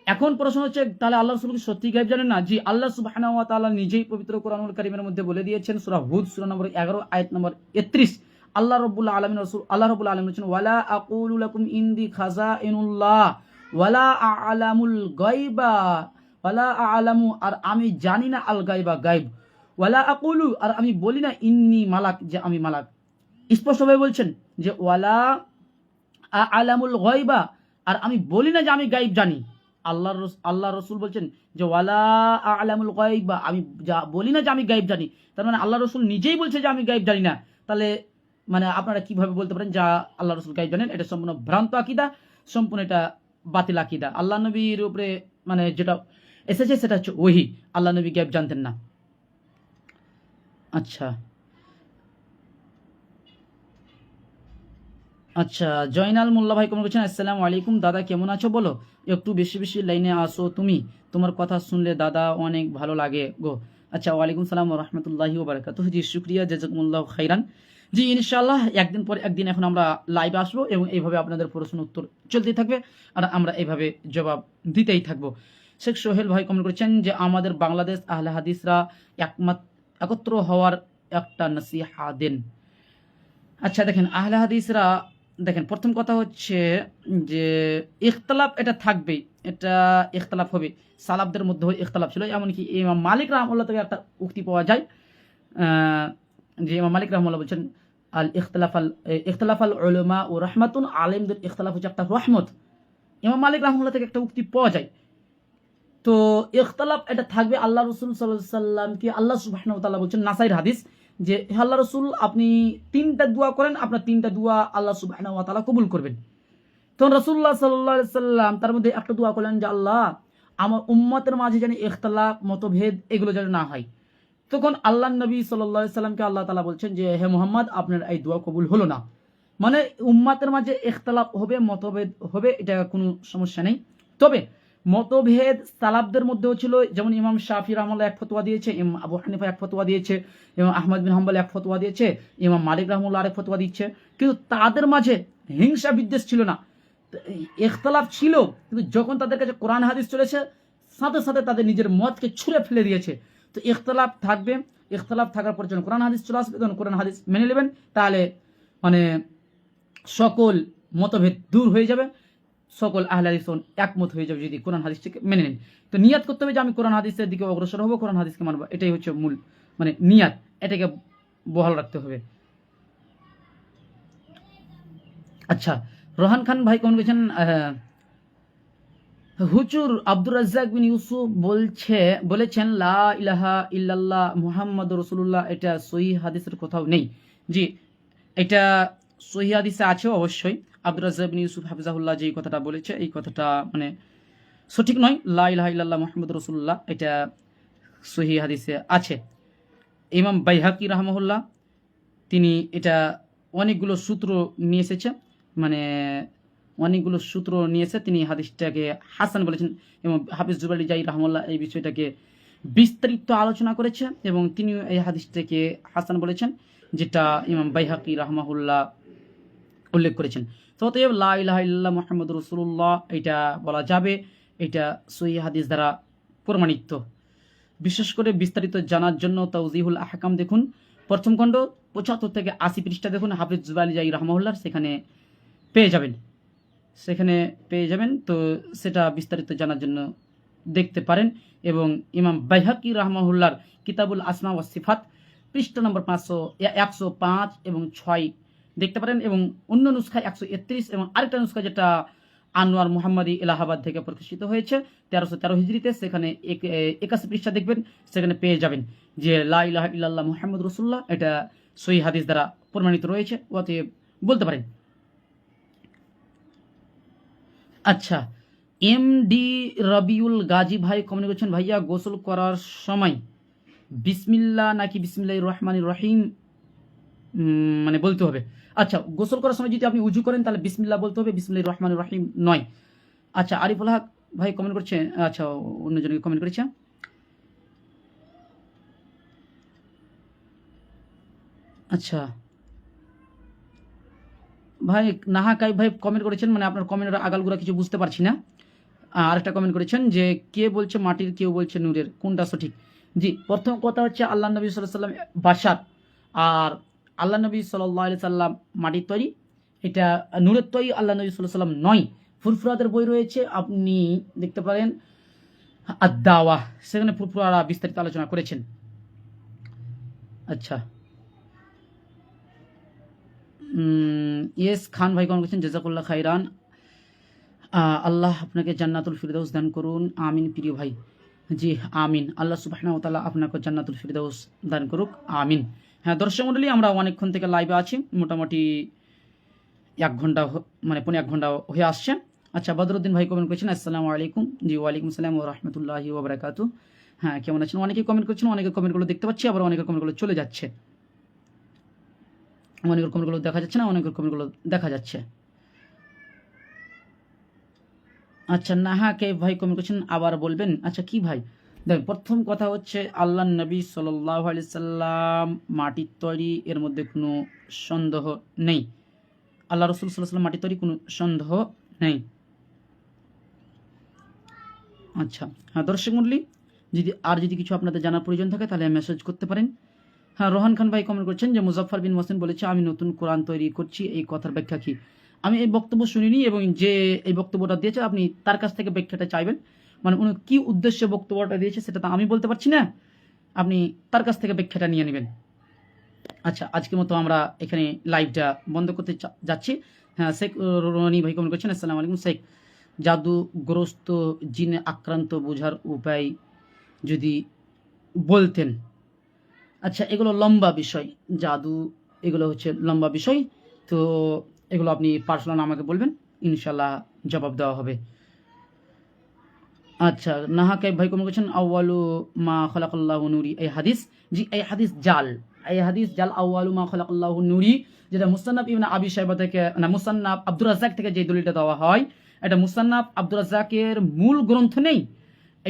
Speaker 1: এখন প্রশ্ন হচ্ছে, তাহলে আল্লাহ রাসূল কি সত্যি গায়েব জানেন না? জি, আল্লাহ সুবহানাহু ওয়া তাআলা নিজেই পবিত্র কোরআনুল কারীমের মধ্যে বলে দিয়েছেন, সূরা হুদ সূরা নম্বর 11 আয়াত নম্বর 31, আল্লাহ রাব্বুল আলামিন বলেছেন, ওয়ালা আকুলু লাকুম ইনদি খাযাইনুল্লাহ ওয়ালা আ'লামুল গায়বা ওয়ালা আ'লামু, আর আমি জানি না আল গায়বা গায়ব, ওয়ালা আকুলু, আর আমি বলি না ইন্নী মালাক, যে আমি মালাক। স্পষ্টভাবে বলছেন যে ওয়ালা আ'লামুল গায়বা, আর আমি বলি না যে আমি গায়ব জানি। আল্লাহ রসুল বলছেন যে ওয়ালা আ'লামুল গায়বা, আমি বলি না যে আমি গায়েব জানি, তার মানে আল্লাহ রসুল নিজেই বলছে যে আমি গায়েব জানি না। তাহলে আপনারা কিভাবে বলতে পারেন যা আল্লাহ রসুল গায়েব জানেন? এটা সম্পূর্ণ ভ্রান্ত আকীদা, সম্পূর্ণ এটা বাতিল আকীদা। আল্লাহ নবীর উপরে যেটা এসেছে সেটা হচ্ছে ওহী, আল্লাহ নবী গায়েব জানতেন না। আচ্ছা, জয়নাল মোল্লা ভাই কমেন্ট করছেন, আসসালামু আলাইকুম দাদা, কেমন আছো বলো, একটু বেশি বেশি লাইনে আসো তুমি, তোমার কথা শুনলে দাদা অনেক ভালো লাগে গো। আচ্ছা, ওয়ালাইকুম সালাম ওয়া রাহমাতুল্লাহি ওয়া বারাকাতুহু। জি শুকরিয়া, জাযাকুমুল্লাহু খাইরান। জি ইনশাআল্লাহ একদিন পর একদিন এখন আমরা লাইভে আসবো এবং এইভাবে আপনাদের প্রশ্ন উত্তর চলতেই থাকবে আর আমরা এইভাবে জবাব দিতেই থাকবো। শেখ সোহেল ভাই কমেন্ট করেছেন যে আমাদের বাংলাদেশ আহলে হাদিসরা একত্র হওয়ার একটা নসিহা দেন। আচ্ছা দেখেন, আহলে হাদিসরা দেখেন, প্রথম কথা হচ্ছে যে ইখতলাফ এটা থাকবেই, এটা ইখতলাফ হবে, সালাফদের মধ্যে ইখতলাফ ছিল। এমনকি ইমাম মালিক রাহমাহুল্লাহ থেকে একটা উক্তি পাওয়া যায়, যে ইমাম মালিক রাহমাহুল্লাহ বলছেন আল ইখতলাফাল উলামা ও রাহমাতুন, আলেমদের ইখতলাফ হচ্ছে একটা রহমত। ইমাম মালিক রাহমাহুল্লাহ থেকে একটা উক্তি পাওয়া যায়। তো ইখতলাফ এটা থাকবে। আল্লাহ রাসূল সাল্লাল্লাহু আলাইহি সাল্লামকে আল্লাহ সুবহানাহু ওয়া তাআলা বলছেন নাসাইর হাদিস যে হে আল্লাহ রাসূল, আপনি 3টা দোয়া করেন, আপনার 3টা দোয়া আল্লাহ সুবহানাহু ওয়া তাআলা কবুল করবেন। তখন রাসূলুল্লাহ সাল্লাল্লাহু আলাইহি সাল্লাম তার মধ্যে একটা দোয়া করলেন যে আল্লাহ, আমার উম্মতের মাঝে যেন ইখতলাফ মতভেদ এগুলো যেন না হয়। তখন আল্লাহ নবী সাল্লাল্লাহু আলাইহি সাল্লামকে আল্লাহ তাআলা বলছেন যে হে মুহাম্মদ, আপনার এই দোয়া কবুল হলো না। মানে উম্মতের মাঝে ইখতলাফ হবে, মতভেদ হবে, এটা কোনো সমস্যা নেই। তবে মতভেদ সালাফদের মধ্যেও ছিল, যেমন ইমাম শাফি রাহমাহুল্লাহ এক ফতোয়া দিয়েছে, ইমাম আবু হানিফা এক ফতোয়া দিয়েছে, ইমাম আহমদ বিন হাম্বল এক ফতোয়া দিয়েছে, ইমাম মালিক রাহমাহুল্লাহ আরেক ফতোয়া দিচ্ছে। কিন্তু তাদের মাঝে হিংসা বিদ্বেষ ছিল না, ইখতলাফ ছিল, কিন্তু যখন তাদের কাছে কোরআন হাদিস চলেছে সাথে সাথে তাদের নিজের মতকে ছুঁড়ে ফেলে দিয়েছে। তো ইখতলাফ থাকবে, ইখতলাফ থাকার পর যখন কোরআন হাদিস চলে আসবে তখন কোরআন হাদিস মেনে নেবেন, তাহলে সকল মতভেদ দূর হয়ে যাবে, সকল আহলে হাদিস একমত হয়ে যাবে যদি কোরআন হাদিসটাকে মেনে নেন। তো নিয়াত করতে হবে যে আমি কোরআন হাদিসের দিকে অগ্রসর হবো, কোরআন হাদিসকে মানবো, এটাই হচ্ছে মূল নিয়াত, এটাকে বহাল রাখতে হবে। আচ্ছা, রোহান খান ভাই কমেন্ট করেছেন, হুজুর আব্দুর রাজ্জাক বিন ইউসুফ বলেছেন লা ইলাহা ইল্লাল্লাহ মুহাম্মাদুর রাসূলুল্লাহ, এটা সহিহ হাদিসের কোথাও নেই। জি, এটা সহিহ হাদিসে আছে অবশ্যই। আব্দুর রাজ্জাক বিন ইউসুফ হাফিজাহুল্লাহ যে কথাটা বলেছে এই কথাটা মানে সঠিক নয়। লা ইলাহা ইল্লাল্লাহ মুহাম্মাদুর রাসূলুল্লাহ এটা সহিহ হাদিসে আছে। ইমাম বাইহাকি রাহমাহুল্লাহ তিনি এটা অনেকগুলো সূত্র নিয়ে এসেছে, মানে অনেকগুলো সূত্র নিয়েছে, তিনি হাদিসটাকে হাসান বলেছেন এবং হাফিজ জুবাইর জাই রাহমাহুল্লাহ এই বিষয়টাকে বিস্তারিত আলোচনা করেছে এবং তিনি এই হাদিসটাকে হাসান বলেছেন, যেটা ইমাম বাইহাকি রাহমাহুল্লাহ উল্লেখ করেছেন। তো অতএব লা ইলাহা ইল্লাল্লাহ মুহাম্মাদুর রাসূলুল্লাহ এটা বলা যাবে, এটা সহিহ হাদিস দ্বারা প্রমাণিত। বিশেষ করে বিস্তারিত জানার জন্য তাওজিহুল আহকাম দেখুন, প্রথম খণ্ড 75 থেকে 80 পৃষ্ঠা দেখুন হাফিজ জুবাইর জাই রাহমাহুল্লাহ, সেখানে পেয়ে যাবেন। তো সেটা বিস্তারিত জানার জন্য দেখতে পারেন। এবং ইমাম বাইহাকি রাহমাহুল্লাহর কিতাবুল আসমা ওয়া সিফাত পৃষ্ঠা নম্বর 105 এবং 6 দেখতে পারেন এবং অন্য নুসখায় 131 এবং আরেকটা নুসখা যেটা আনোয়ার মুহাম্মদি এলাহাবাদ থেকে প্রকাশিত হয়েছে 1313 হিজরিতে, সেখানে 81 পৃষ্ঠা দেখবেন, সেখানে পেয়ে যাবেন যে লা ইলাহা ইল্লাল্লাহ মুহাম্মাদুর রাসূলুল্লাহ এটা সহিহ হাদিস দ্বারা প্রমাণিত রয়েছে, অতএব বলতে পারেন। আচ্ছা, এমডি রবিউল গাজী ভাই কমেন্ট করছেন, ভাইয়া গোসল করার সময় বিসমিল্লাহ নাকি বিসমিল্লাহির রহমানির রহিম মানে বলতে হবে? আচ্ছা, গোসল করার সময় যদি আপনি উজু করেন তাহলে বিসমিল্লাহ বলতে হবে, বিসমিল্লাহির রহমানির রহিম নয়। আচ্ছা, আরিফুল হক ভাই কমেন্ট করছে, আচ্ছা অন্যজনকে কমেন্ট করেছে। আচ্ছা ভাই নাহাকাই ভাই কমেন্ট করেছেন, মানে আপনার কমেন্টের আগালগুলা কিছু বুঝতে পারছি না। আরেকটা কমেন্ট করেছেন যে কে বলছে মাটির, কেউ বলছে নূরের, কোনটা সঠিক? জি, প্রথম কথা হচ্ছে আল্লাহ নবী সাল্লাল্লাহু আলাইহি সাল্লাম বাশার, আর আল্লাহ নবী সাল্লাল্লাহু আলাইহি সাল্লাম মাটির তৈরি, এটা নূরের তৈরি আল্লাহ নবী সাল্লাল্লাহু আলাইহি সাল্লাম নয়। ফুরফুরাদের বই রয়েছে, আপনি দেখতে পারেন আদ-দাওয়া, সেখানে ফুরফুরারা বিস্তারিত আলোচনা করেছেন। আচ্ছা, ইয়েস খান ভাই কমেন্ট করছেন, জাযাকুল্লাহ খাইরান, আল্লাহ আপনাকে জান্নাতুল ফিরদাউস দান করুন, আমিন প্রিয় ভাই। জি আমিন, আল্লাহ সুবহানাহু ওয়া তাআলা আপনাকে জান্নাতুল ফিরদাউস দান করুক, আমিন। হ্যাঁ দর্শক মণ্ডলী, আমরা অনেকক্ষণ থেকে লাইভে আছি, মোটামুটি 1 ঘন্টা মানে 1.5 ঘন্টা হয়ে আসছে। আচ্ছা, বদরুদ্দিন ভাই কমেন্ট করছেন, আসসালামু আলাইকুম। জি ওয়ালাইকুম আসসালাম ওয়া রাহমাতুল্লাহি ওয়া বারাকাতুহু। হ্যাঁ কেমন আছেন? অনেকেই কমেন্ট করছেন, অনেকের কমেন্টগুলো দেখতে পাচ্ছি, আবার অনেকের কমেন্টগুলো চলে যাচ্ছে, অনেকের কমেন্টগুলো দেখা যাচ্ছে না, অনেকের কমেন্টগুলো দেখা যাচ্ছে। আচ্ছা, নাহাকে ভাই কমেন্ট করছেন, আবার বলবেন? আচ্ছা কি ভাই, দেখ প্রথম কথা হচ্ছে আল্লাহ নবী সাল্লাল্লাহু আলাইহি সাল্লাম মাটির তৈরি, এর মধ্যে কোনো সন্দেহ নেই। আল্লাহ রাসূল সাল্লাল্লাহু আলাইহি সাল্লাম মাটির তৈরি, কোনো সন্দেহ নেই। আচ্ছা হ্যাঁ দর্শক মণ্ডলী, যদি কিছু আপনাদের জানার প্রয়োজন থাকে তাহলে মেসেজ করতে পারেন। হ্যাঁ রোহান খান ভাই কমেন্ট করছেন যে মুজাফফর বিন মোহসিন বলেছে আমি নতুন কোরআন তৈরি করছি, এই কথার ব্যাখ্যা কি? আমি এই বক্তব্য শুনিনি, এবং যে এই বক্তব্যটা দিয়েছে আপনি তার কাছ থেকে ব্যাখ্যাটা চাইবেন, মানে উনি কি উদ্দেশ্যে বক্তব্যটা দিয়েছে সেটা তো আমি বলতে পারছি না, আপনি তার কাছ থেকে ব্যাখ্যাটা নিয়ে নেবেন। আচ্ছা, আজকের মতো আমরা এখানে লাইভটা বন্ধ করতে যাচ্ছি। হ্যাঁ শেখ রনি ভাই কমেন্ট করছেন, আসসালামু আলাইকুম। শেখ জাদুগ্রস্ত জিনে আক্রান্ত বোঝার উপায় যদি বলতেন। আচ্ছা, এগুলো লম্বা বিষয়, জাদু এগুলো হচ্ছে লম্বা বিষয়, তো এগুলো আপনি পার্সোনাল আমাকে বলবেন, ইনশাল্লাহ জবাব দেওয়া হবে। আচ্ছা, নাহাকে ভাই কমেন্ট করছেন, আউয়ালু মা খালাকাল্লাহু নূরি, এই হাদিস, জি এই হাদিস জাল, আউয়ালু মা খালাকাল্লাহু নূরি, যেটা মুসান্নাফ ইবনে আবি শাইবা থেকে, না মুসান্নাফ আব্দুর রাজ্জাক থেকে যে দলিলটা দেওয়া হয়, এটা মুসান্নাফ আব্দুর রাজ্জাকের মূল গ্রন্থ নেই,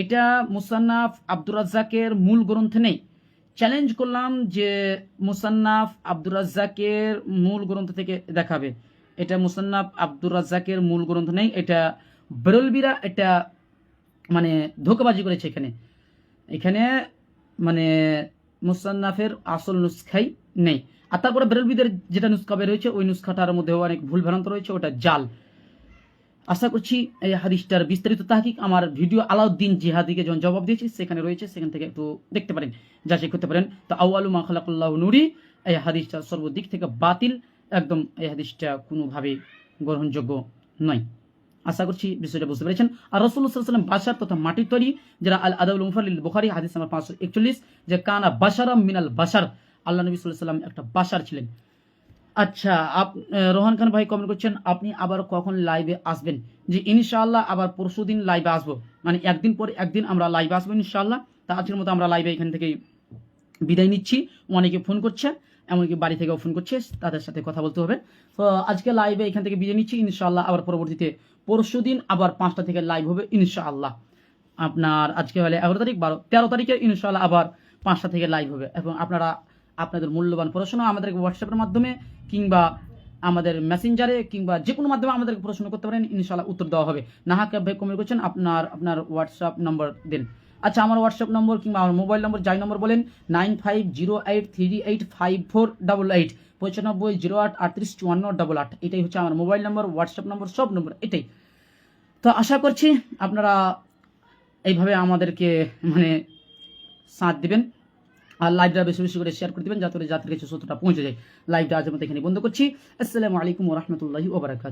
Speaker 1: এটা মুসান্নাফ আব্দুর রাজ্জাকের মূল গ্রন্থ নেই। চ্যালেঞ্জ করলাম যে মুসান্নাফ আব্দুর রাজ্জাকের মূল গ্রন্থ থেকে দেখাবে, এটা মুসান্নাফ আব্দুর রাজ্জাকের মূল গ্রন্থ নেই, এটা বেরলবিরা এটা মানে ধোঁকাবাজি করেছে এখানে মানে মুসান্নাফের আসল নুসখাই নেই। আর তারপরে বেরলবিদের যেটা নুসখা বের হয়েছে ওই নুসখাটার মধ্যেও অনেক ভুল ভ্রান্ত রয়েছে, ওটা জাল। আশা করছি এই হাদিসটার বিস্তারিত তাহকিক আমার ভিডিও আলাউদ্দিন জিহাদিকে যখন জবাব দিয়েছি সেখানে রয়েছে, সেখান থেকে একটু দেখতে পারেন, যাচাই করতে পারেন। তো আউয়ালু মা খালাকাল্লাহু নূরি এই হাদিসটা সর্বদিক থেকে বাতিল, একদম এই হাদিসটা কোনোভাবে গ্রহণযোগ্য নয়। আশা করছি বিষয়টা বুঝতে পেরেছেন। আর রাসূলুল্লাহ সাল্লাল্লাহু আলাইহি ওয়াসাল্লাম বাশার তথা মাটির তৈরি, যারা আল আদাবুল মুফারদ লিল বুখারী হাদিস নাম্বার 541, যে কানা বাশারাম মিনাল বাশার, আল্লাহ নবী সাল্লাল্লাহু আলাইহি ওয়াসাল্লাম একটা বাশার ছিলেন। আচ্ছা, রোহান খান ভাই কমেন্ট করছেন আপনি আবার কখন লাইভে আসবেন? যে ইনশাআল্লাহ আবার পরশুদিন লাইভে আসবো, মানে একদিন পর একদিন আমরা লাইভে আসবো ইনশাআল্লাহ। তা আজকের মতো আমরা লাইভে এখান থেকেই বিদায় নিচ্ছি। অনেকে ফোন করছে, এমনকি বাড়ি থেকেও ফোন করছে, তাদের সাথে কথা বলতে হবে। তো আজকে লাইভে এখান থেকে বিদায় নিচ্ছি ইনশাআল্লাহ। আবার পরবর্তীতে পরশুদিন আবার 5টা থেকে লাইভ হবে ইনশাআল্লাহ। আপনার আজকে হলে 11 তারিখ, 13 তারিখে ইনশাআল্লাহ আবার 5টা থেকে লাইভ হবে। এবং আপনারা আপনাদের মূল্যবান প্রশ্ন আমাদেরকে হোয়াটসঅ্যাপের মাধ্যমে কিংবা আমাদের মেসেঞ্জারে কিংবা যে কোনো মাধ্যমে আমাদেরকে প্রশ্ন করতে পারেন, ইনশাআল্লাহ উত্তর দেওয়া হবে। নাহাক ভাই কমেন্ট করছেন আপনার হোয়াটসঅ্যাপ নম্বর দিন। আচ্ছা, আমার হোয়াটসঅ্যাপ নম্বর কিংবা আমার মোবাইল নম্বর যাই নম্বর বলেন 9508385488 9508385488, এটাই হচ্ছে আমার মোবাইল নম্বর, হোয়াটসঅ্যাপ নম্বর, সব নম্বর এটাই। তো আশা করছি আপনারা এইভাবে আমাদেরকে মানে সাথ দিবেন, আর লাইভটা বেশি বেশি করে শেয়ার করে দিবেন যাতে যাত্রীর কাছে সত্যটা পৌঁছে যায়। লাইভটা আজ মতো এখানে বন্ধ করছি। আসসালামু আলাইকুম ওয়া রাহমাতুল্লাহি ওয়া বারাকাতুহু।